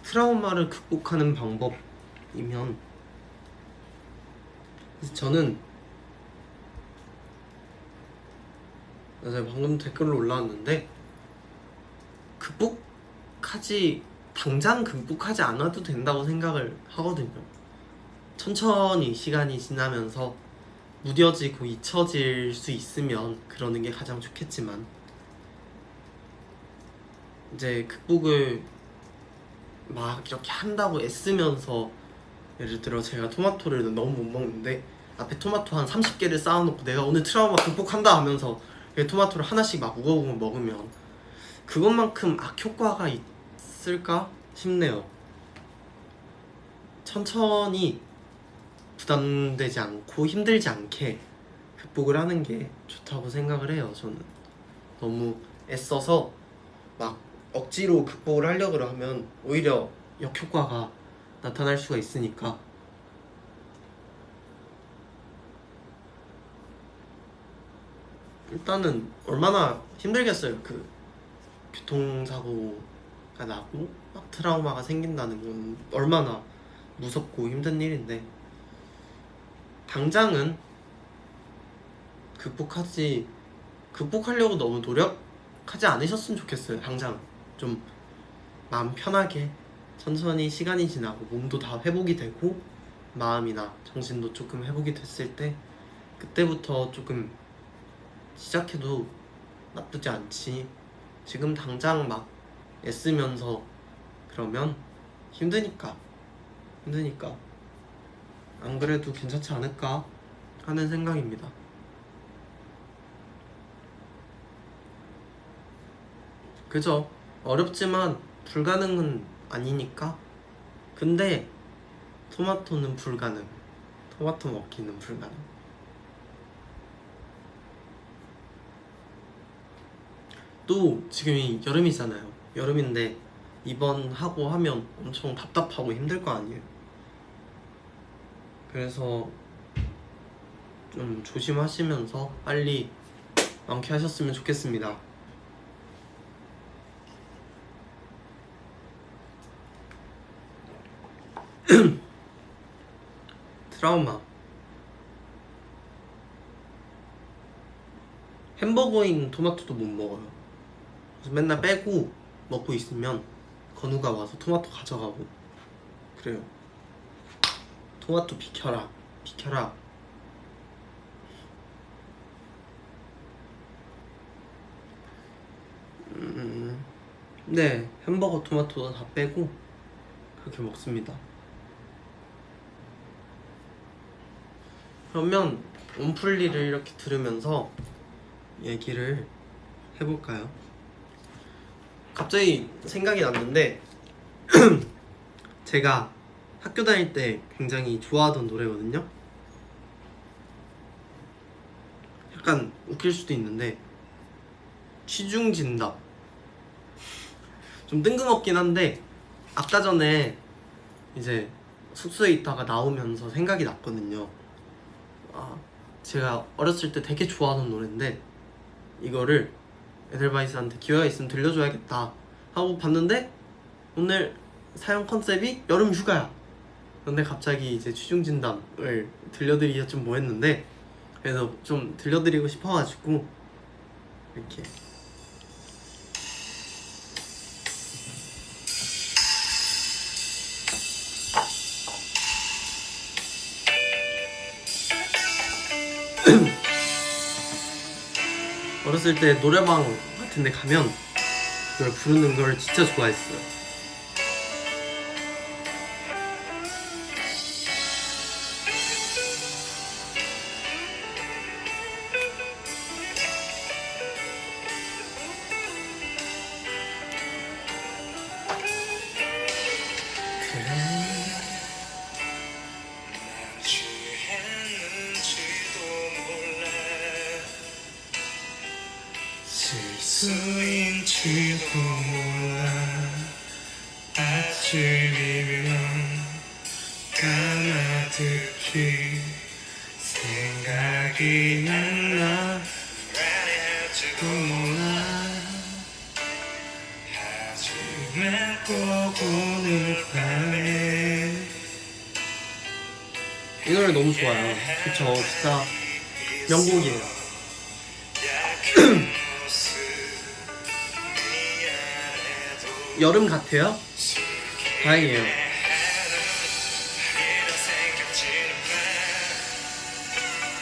트라우마를 극복하는 방법이면 저는 맞아요, 방금 댓글로 올라왔는데 당장 극복하지 않아도 된다고 생각을 하거든요. 천천히 시간이 지나면서 무뎌지고 잊혀질 수 있으면 그러는 게 가장 좋겠지만, 이제 극복을 막 이렇게 한다고 애쓰면서, 예를 들어 제가 토마토를 너무 못 먹는데 앞에 토마토 한 30개를 쌓아놓고 내가 오늘 트라우마 극복한다 하면서 토마토를 하나씩 막 우거우거 먹으면 그것만큼 악효과가 있을까 싶네요. 천천히 부담되지 않고 힘들지 않게 극복을 하는 게 좋다고 생각을 해요. 저는 너무 애써서 막 억지로 극복을 하려고 하면 오히려 역효과가 나타날 수가 있으니까. 일단은 얼마나 힘들겠어요. 그 교통사고가 나고 막 트라우마가 생긴다는 건 얼마나 무섭고 힘든 일인데, 당장은 극복하려고 너무 노력하지 않으셨으면 좋겠어요. 당장 좀 마음 편하게 천천히 시간이 지나고 몸도 다 회복이 되고 마음이나 정신도 조금 회복이 됐을 때 그때부터 조금 시작해도 나쁘지 않지. 지금 당장 막 애쓰면서 그러면 힘드니까 안 그래도 괜찮지 않을까 하는 생각입니다. 그죠? 어렵지만 불가능은 아니니까. 근데 토마토는 불가능. 토마토 먹기는 불가능. 또 지금이 여름이잖아요. 여름인데 입원하고 하면 엄청 답답하고 힘들 거 아니에요. 그래서 좀 조심하시면서 빨리 완쾌하셨으면 좋겠습니다. 트라우마. 햄버거인 토마토도 못 먹어요. 그래서 맨날 빼고 먹고 있으면 건우가 와서 토마토 가져가고 그래요. 토마토 비켜라. 네, 햄버거 토마토도 다 빼고 그렇게 먹습니다. 그러면 온플리를 이렇게 들으면서 얘기를 해볼까요? 갑자기 생각이 났는데 제가 학교 다닐 때 굉장히 좋아하던 노래거든요. 약간 웃길 수도 있는데 취중진담. 좀 뜬금없긴 한데 아까 전에 이제 숙소에 있다가 나오면서 생각이 났거든요. 제가 어렸을 때 되게 좋아하던 노래인데 이거를 에델바이스한테 기회가 있으면 들려줘야겠다 하고 봤는데 오늘 사연 컨셉이 여름 휴가야. 근데 갑자기 이제 취중진담을 들려드리기가 좀 뭐했는데 그래서 좀 들려드리고 싶어가지고 이렇게 어렸을 때 노래방 같은 데 가면 그걸 부르는 걸 진짜 좋아했어요. 실수인지도 몰라 아침이면 까마득히 생각이 안 나. 할지도 몰라. 하지만 꼭 오늘 밤에 이 노래 너무 좋아요. 그쵸, 진짜 명곡이에요. 여름 같아요? 다행이에요.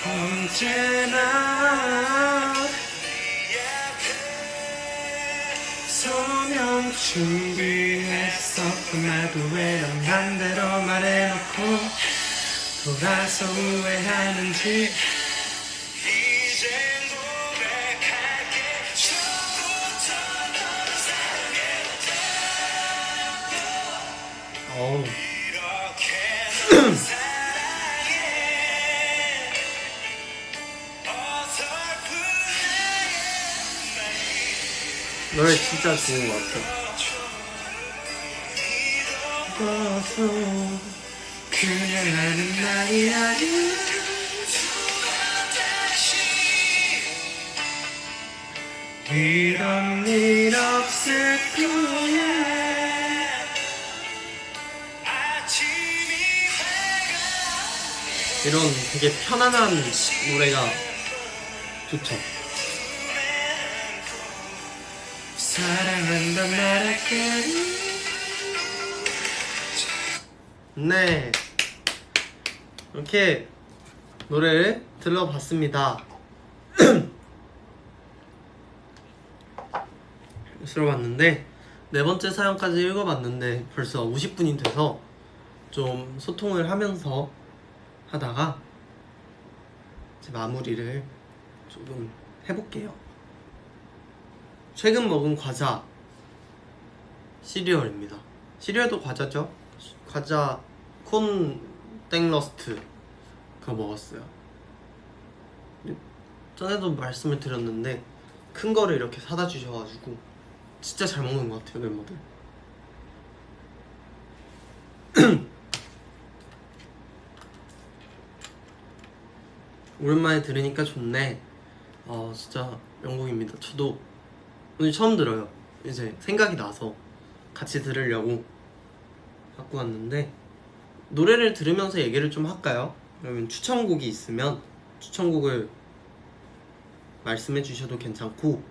언제나 서면 준비했어. 그 말도 왜 넌 맘대로 말해놓고 돌아서 후회하는지. 어우. 노래 진짜 좋은 것 같아. 그냥 하는 나이 아니. 이런 일 없을 거야. 이런 되게 편안한 노래가 좋죠. 사랑한다 말할게. 네, 이렇게 노래를 들어봤습니다. 들어봤는데 네 번째 사연까지 읽어봤는데 벌써 50분이 돼서 좀 소통을 하면서 하다가 이제 마무리를 조금 해볼게요. 최근 먹은 과자 시리얼입니다. 시리얼도 과자죠? 과자 콘 땡러스트 그거 먹었어요. 전에도 말씀을 드렸는데 큰 거를 이렇게 사다 주셔가지고 진짜 잘 먹는 것 같아요, 멤버들. 오랜만에 들으니까 좋네. 진짜 명곡입니다. 저도 오늘 처음 들어요. 이제 생각이 나서 같이 들으려고 갖고 왔는데 노래를 들으면서 얘기를 좀 할까요? 그러면 추천곡이 있으면 추천곡을 말씀해 주셔도 괜찮고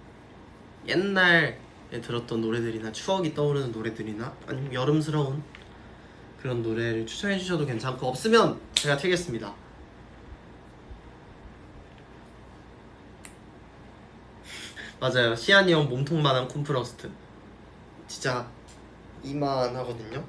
옛날에 들었던 노래들이나 추억이 떠오르는 노래들이나 아니면 여름스러운 그런 노래를 추천해 주셔도 괜찮고 없으면 제가 틀겠습니다. 맞아요. 시안이 형 몸통만한 콤프러스트 진짜 이만하거든요.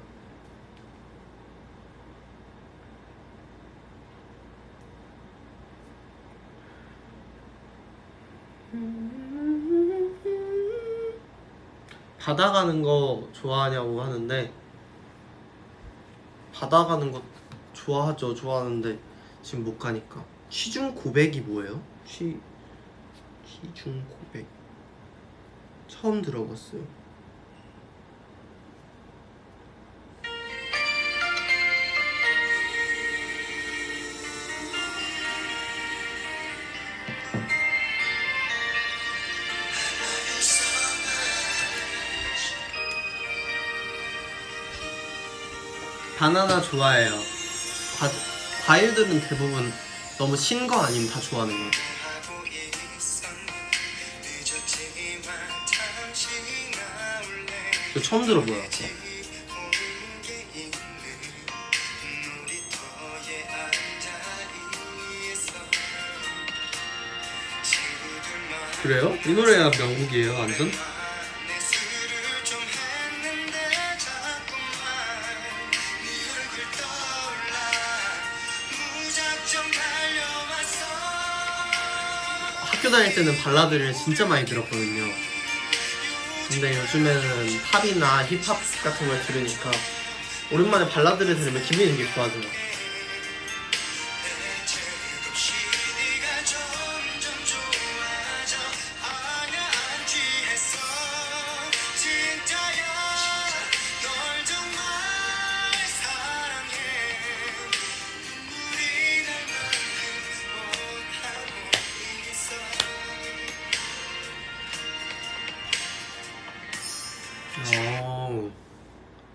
바다 가는 거 좋아하냐고 하는데 바다 가는 거 좋아하죠. 좋아하는데 지금 못 가니까. 취중 고백이 뭐예요? 취중 고백 처음 들어봤어요. 바나나 좋아해요. 과일들은 대부분 너무 신 거 아니면 다 좋아하는 것 같아요. 저 처음 들어봐요. 그래요? 이 노래가 명곡이에요, 완전? 학교 다닐 때는 발라드를 진짜 많이 들었거든요. 근데 요즘에는 팝이나 힙합 같은 걸 들으니까 오랜만에 발라드를 들으면 기분이 되게 좋아져요.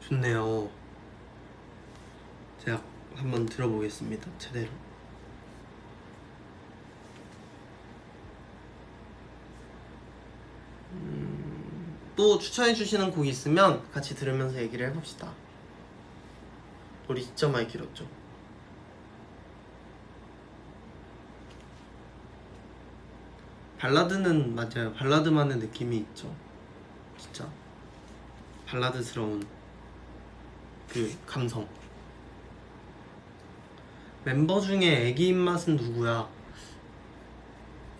좋네요. 제가 한번 들어보겠습니다. 제대로. 또 추천해주시는 곡이 있으면 같이 들으면서 얘기를 해봅시다. 우리 진짜 많이 길었죠? 발라드는 맞아요. 발라드만의 느낌이 있죠. 진짜 발라드스러운 그 감성. 멤버 중에 애기 입맛은 누구야?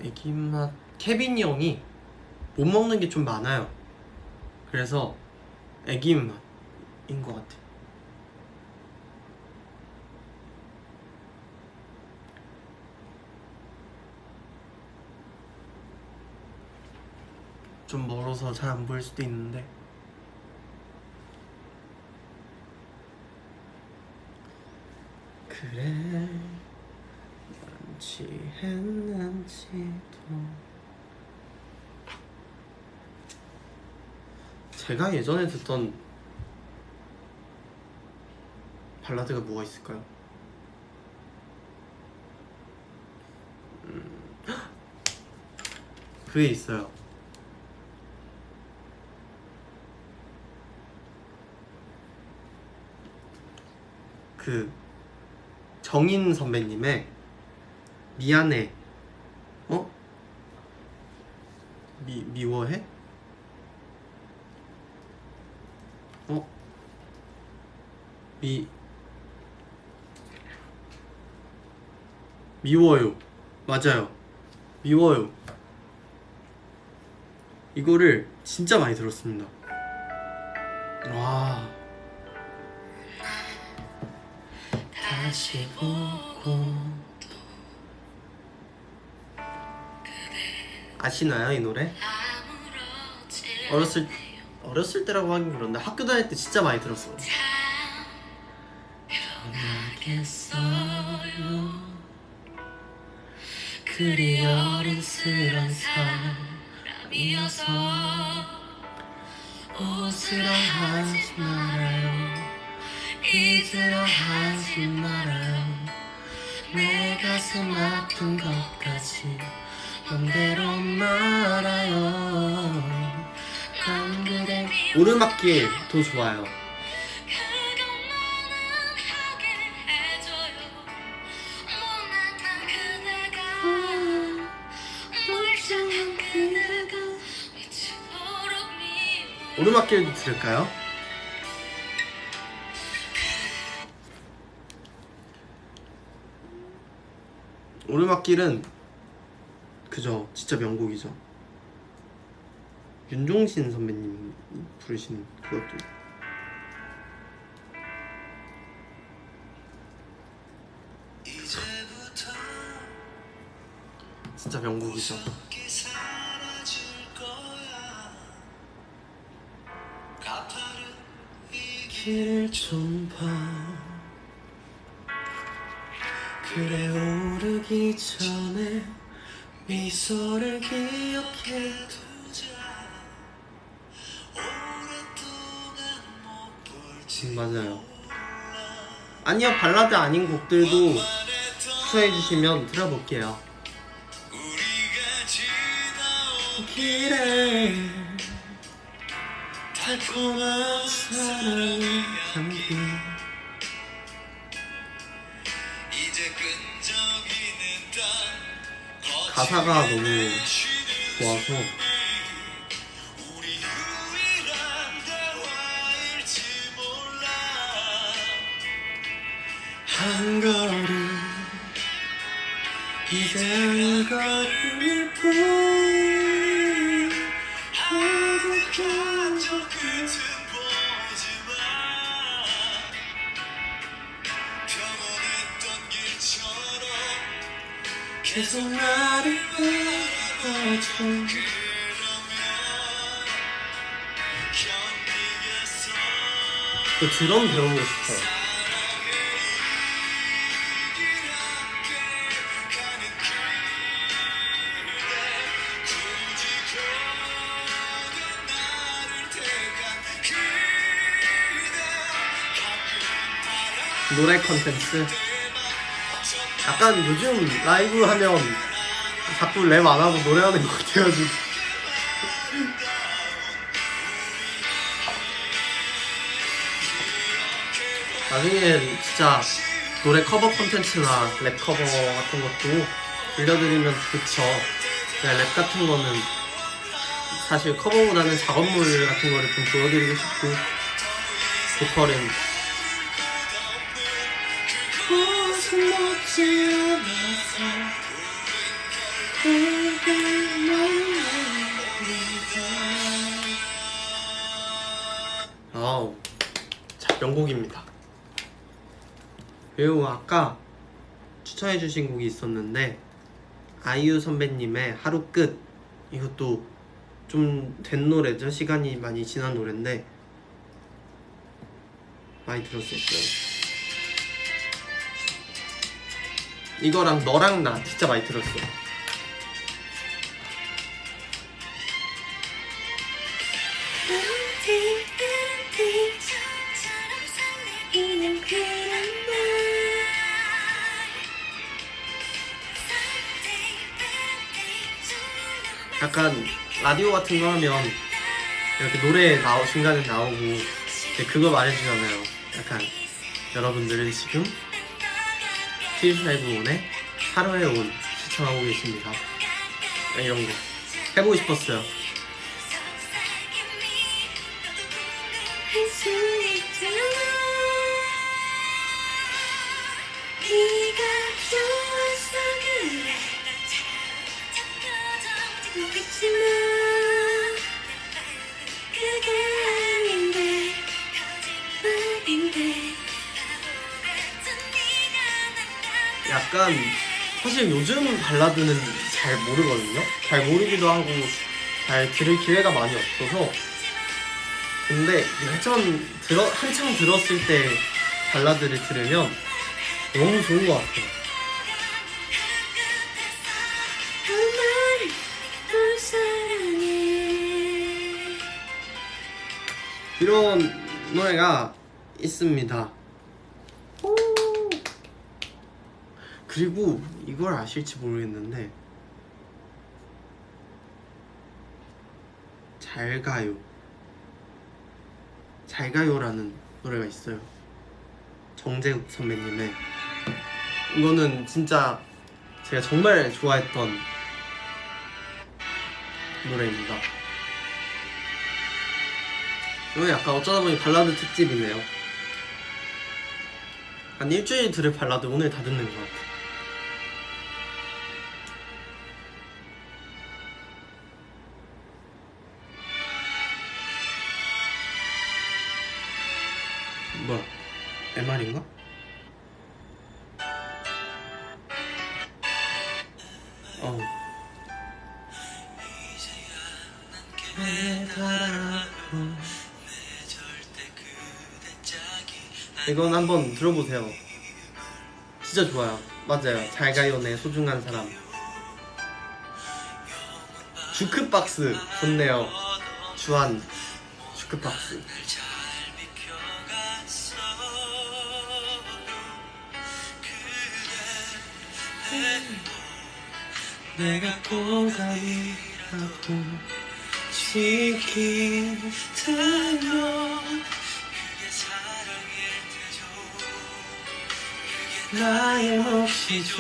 애기 입맛 케빈이 형이 못 먹는 게 좀 많아요. 그래서 애기 입맛인 것 같아. 좀 멀어서 잘 안 보일 수도 있는데 그래 난 취했는지도. 제가 예전에 듣던 발라드가 뭐가 있을까요? 그게 있어요. 그 정인 선배님의 미안해. 어? 미워해? 어? 미워요. 맞아요. 미워요. 이거를 진짜 많이 들었습니다. 와. 다시 보고 아시나요, 이 노래? 어렸을 때라고 하긴 그런데 학교 다닐 때 진짜 많이 들었어요. 변하겠어요. 그리 어른스런 사람이어서 웃으라 하지 말아요. 잊으라 하지 말아요. 내 가슴 아픈 것까지 맘대로 말아요. 난 그대 오르막길 더 좋아요. 오르막길 들을까요? 오르막길은 그죠, 진짜 명곡이죠. 윤종신 선배님 부르신 그것도. 진짜 명곡이죠. 길을 좀 봐. 그래 오르기 전에 미소를 기억해 두자. 맞아요. 아니요, 발라드 아닌 곡들도 추천해주시면 들어볼게요. 길에 달콤한 사랑의 향기. 가사가 너무 좋아서 한 걸음 이제 한 걸음일 뿐. 어둑한 저 끝은 보지마. 평온했던 길처럼 계속 나를 바라봐줘. 그 드럼 배우고 싶어요. 노래 컨텐츠. 약간 요즘 라이브 하면 자꾸 랩 안 하고 노래하는 것 같아가지고. 나중에 진짜 노래 커버 컨텐츠나 랩 커버 같은 것도 들려드리면 좋죠. 그냥 랩 같은 거는 사실 커버보다는 작업물 같은 거를 좀 보여드리고 싶고, 보컬은 꽃은 먹지 않아서 아우, 자, 명곡입니다. 그리고 아까 추천해주신 곡이 있었는데, 아이유 선배님의 하루 끝. 이것도 좀 된 노래죠. 시간이 많이 지난 노래인데 많이 들었었어요. 이거랑 너랑 나 진짜 많이 들었어요. 약간 라디오 같은 거 하면 이렇게 노래 중간에 나오고 그거 말해주잖아요. 약간 여러분들은 지금 TV라이브1의 하루의 온 시청하고 계십니다. 이런 거 해보고 싶었어요. 네가 좋아서 그래 그렇지만 그게 아닌데 말인데 약간 사실 요즘 발라드는 잘 모르거든요. 잘 모르기도 하고 잘 들을 기회가 많이 없어서. 근데 한창 들었을 때 발라드를 들으면 너무 좋은 것 같아요. 정말 널 사랑해. 이런 노래가 있습니다. 그리고 이걸 아실지 모르겠는데 잘가요라는 노래가 있어요. 정재욱 선배님의. 이거는 진짜 제가 정말 좋아했던 노래입니다. 이건 약간 어쩌다 보니 발라드 특집이네요. 한 일주일 들을 발라드 오늘 다 듣는 것 같아요. 뭐야? MR인가? 이건 한번 들어보세요. 진짜 좋아요. 맞아요. 잘가요 내 소중한 사람. 주크박스 좋네요. 주한 주크박스. 내가 보감이라고 지킨다면 그게 사랑일 테죠. 그게 나의 몫이죠.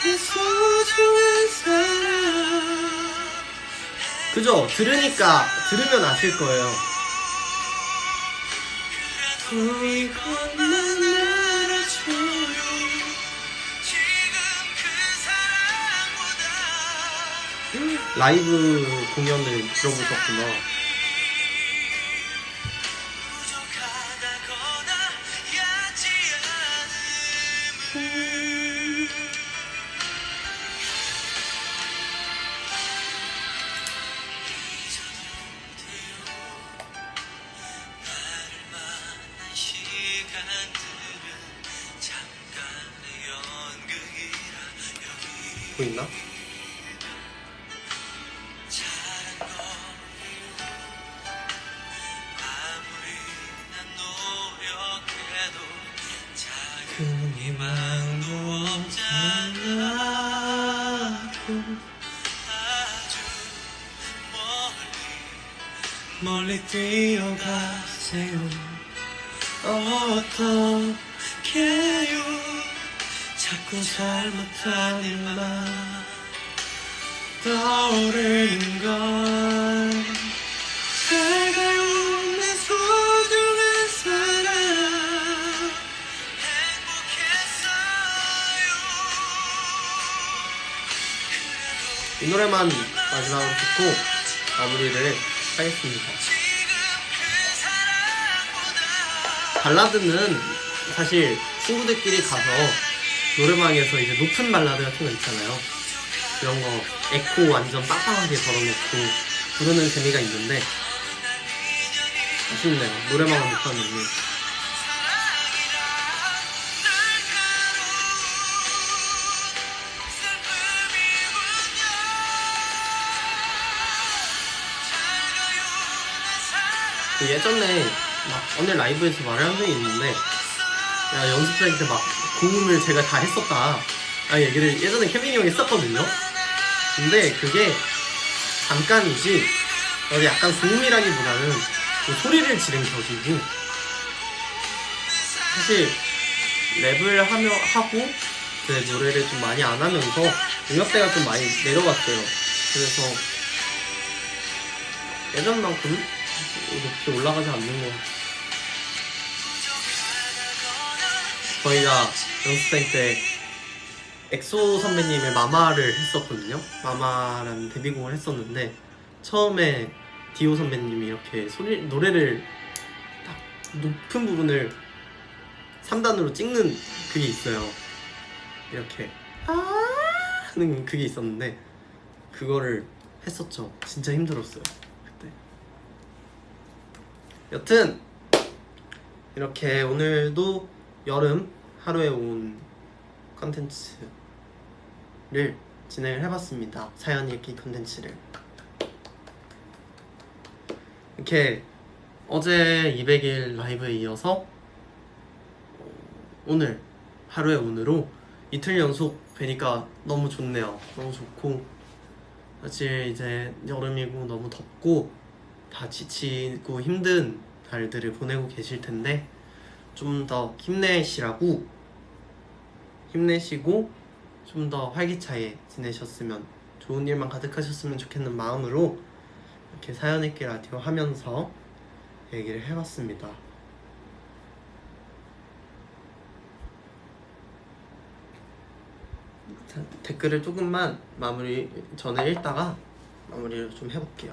내 소중한 사람. 그죠? 들으면 아실 거예요. 이것만 알아줘요. 라이브 공연을 들어보셨구나. 보이나? 그 희망도 없잖아도 멀리 뛰어가세요. 어떡해요. 자꾸 잘못한 일만 떠오르는 걸. 잘가요 내 소중한 사람. 이 노래만 마지막으로 듣고 마무리를 하겠습니다. 발라드는 사실 친구들끼리 가서 노래방에서 이제 높은 발라드 같은 거 있잖아요. 그런 거 에코 완전 빵빵하게 걸어놓고 부르는 재미가 있는데 아쉽네요. 노래방은 못 가는 이유. 예전에 막 오늘 라이브에서 말을 한 적이 있는데 야, 연습생 때 막 고음을 제가 다 했었다. 얘기를 예전에 케빈이 형이 했었거든요. 근데 그게 잠깐이지 약간 고음이라기보다는 소리를 지른 격이고, 사실 랩을 하고 그 노래를 좀 많이 안 하면서 음역대가 좀 많이 내려갔어요. 그래서 예전만큼 높이 올라가지 않는 것 같아요. 저희가 연습생 때 엑소 선배님의 마마를 했었거든요. 마마라는 데뷔곡을 했었는데, 처음에 디오 선배님이 이렇게 노래를 딱 높은 부분을 3단으로 찍는 그게 있어요. 이렇게 하는 그게 있었는데, 그거를 했었죠. 진짜 힘들었어요 그때. 여튼 이렇게 오늘도 여름 하루에 온 컨텐츠를 진행을 해봤습니다. 사연 읽기 컨텐츠를. 이렇게 어제 200일 라이브에 이어서 오늘 하루에 온으로 이틀 연속 뵈니까 너무 좋네요. 너무 좋고, 사실 이제 여름이고 너무 덥고 다 지치고 힘든 날들을 보내고 계실 텐데, 좀 더 힘내시고 좀 더 활기차게 지내셨으면, 좋은 일만 가득하셨으면 좋겠는 마음으로 이렇게 사연 읽기 라디오 하면서 얘기를 해봤습니다. 댓글을 조금만 마무리 전에 읽다가 마무리를 좀 해볼게요.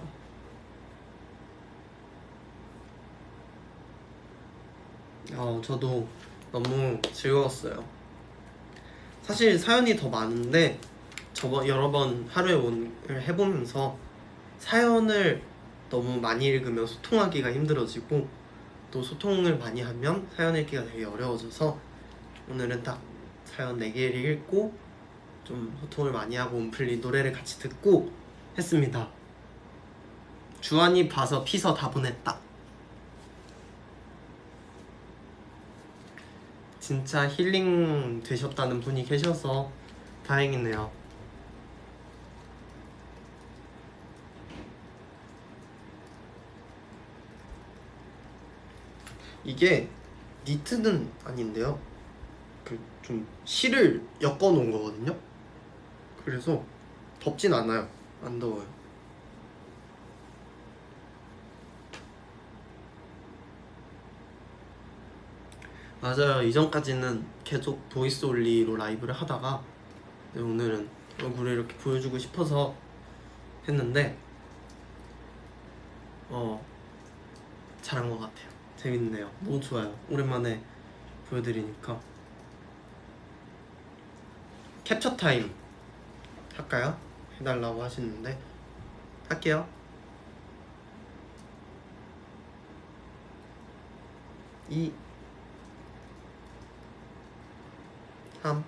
저도 너무 즐거웠어요. 사실 사연이 더 많은데 여러 번 하루에 온을 해보면서 사연을 너무 많이 읽으면 소통하기가 힘들어지고, 또 소통을 많이 하면 사연 읽기가 되게 어려워져서 오늘은 딱 사연 4개를 읽고 좀 소통을 많이 하고 온플리 노래를 같이 듣고 했습니다. 주한이 봐서 피서 다 보냈다. 진짜 힐링 되셨다는 분이 계셔서 다행이네요. 이게 니트는 아닌데요, 좀 실을 엮어 놓은 거거든요. 그래서 덥진 않아요. 안 더워요. 맞아요. 이전까지는 계속 보이스 올리로 라이브를 하다가 오늘은 얼굴을 이렇게 보여주고 싶어서 했는데 잘한 것 같아요. 재밌네요. 너무 좋아요. 오랜만에 보여드리니까. 캡처 타임 할까요? 해달라고 하시는데 할게요. 2 3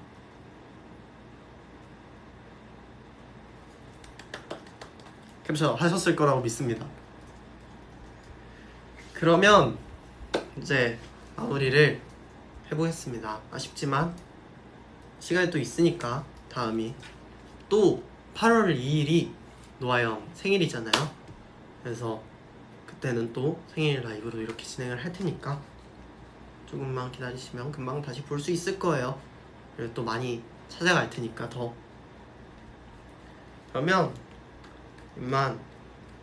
캡처 하셨을 거라고 믿습니다. 그러면 이제 마무리를 해보겠습니다. 아쉽지만 시간이 또 있으니까 다음이 또 8월 2일이 노아형 생일이잖아요. 그래서 그때는 또 생일 라이브로 이렇게 진행을 할 테니까 조금만 기다리시면 금방 다시 볼 수 있을 거예요. 그리고 또 많이 찾아갈 테니까 더. 그러면 이만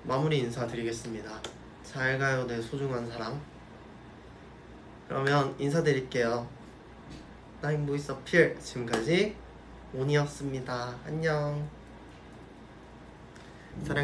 마무리 인사드리겠습니다. 잘 가요 내 소중한 사람. 그러면 인사드릴게요. 나인 보이스 어필 지금까지 온이었습니다. 안녕. 사랑.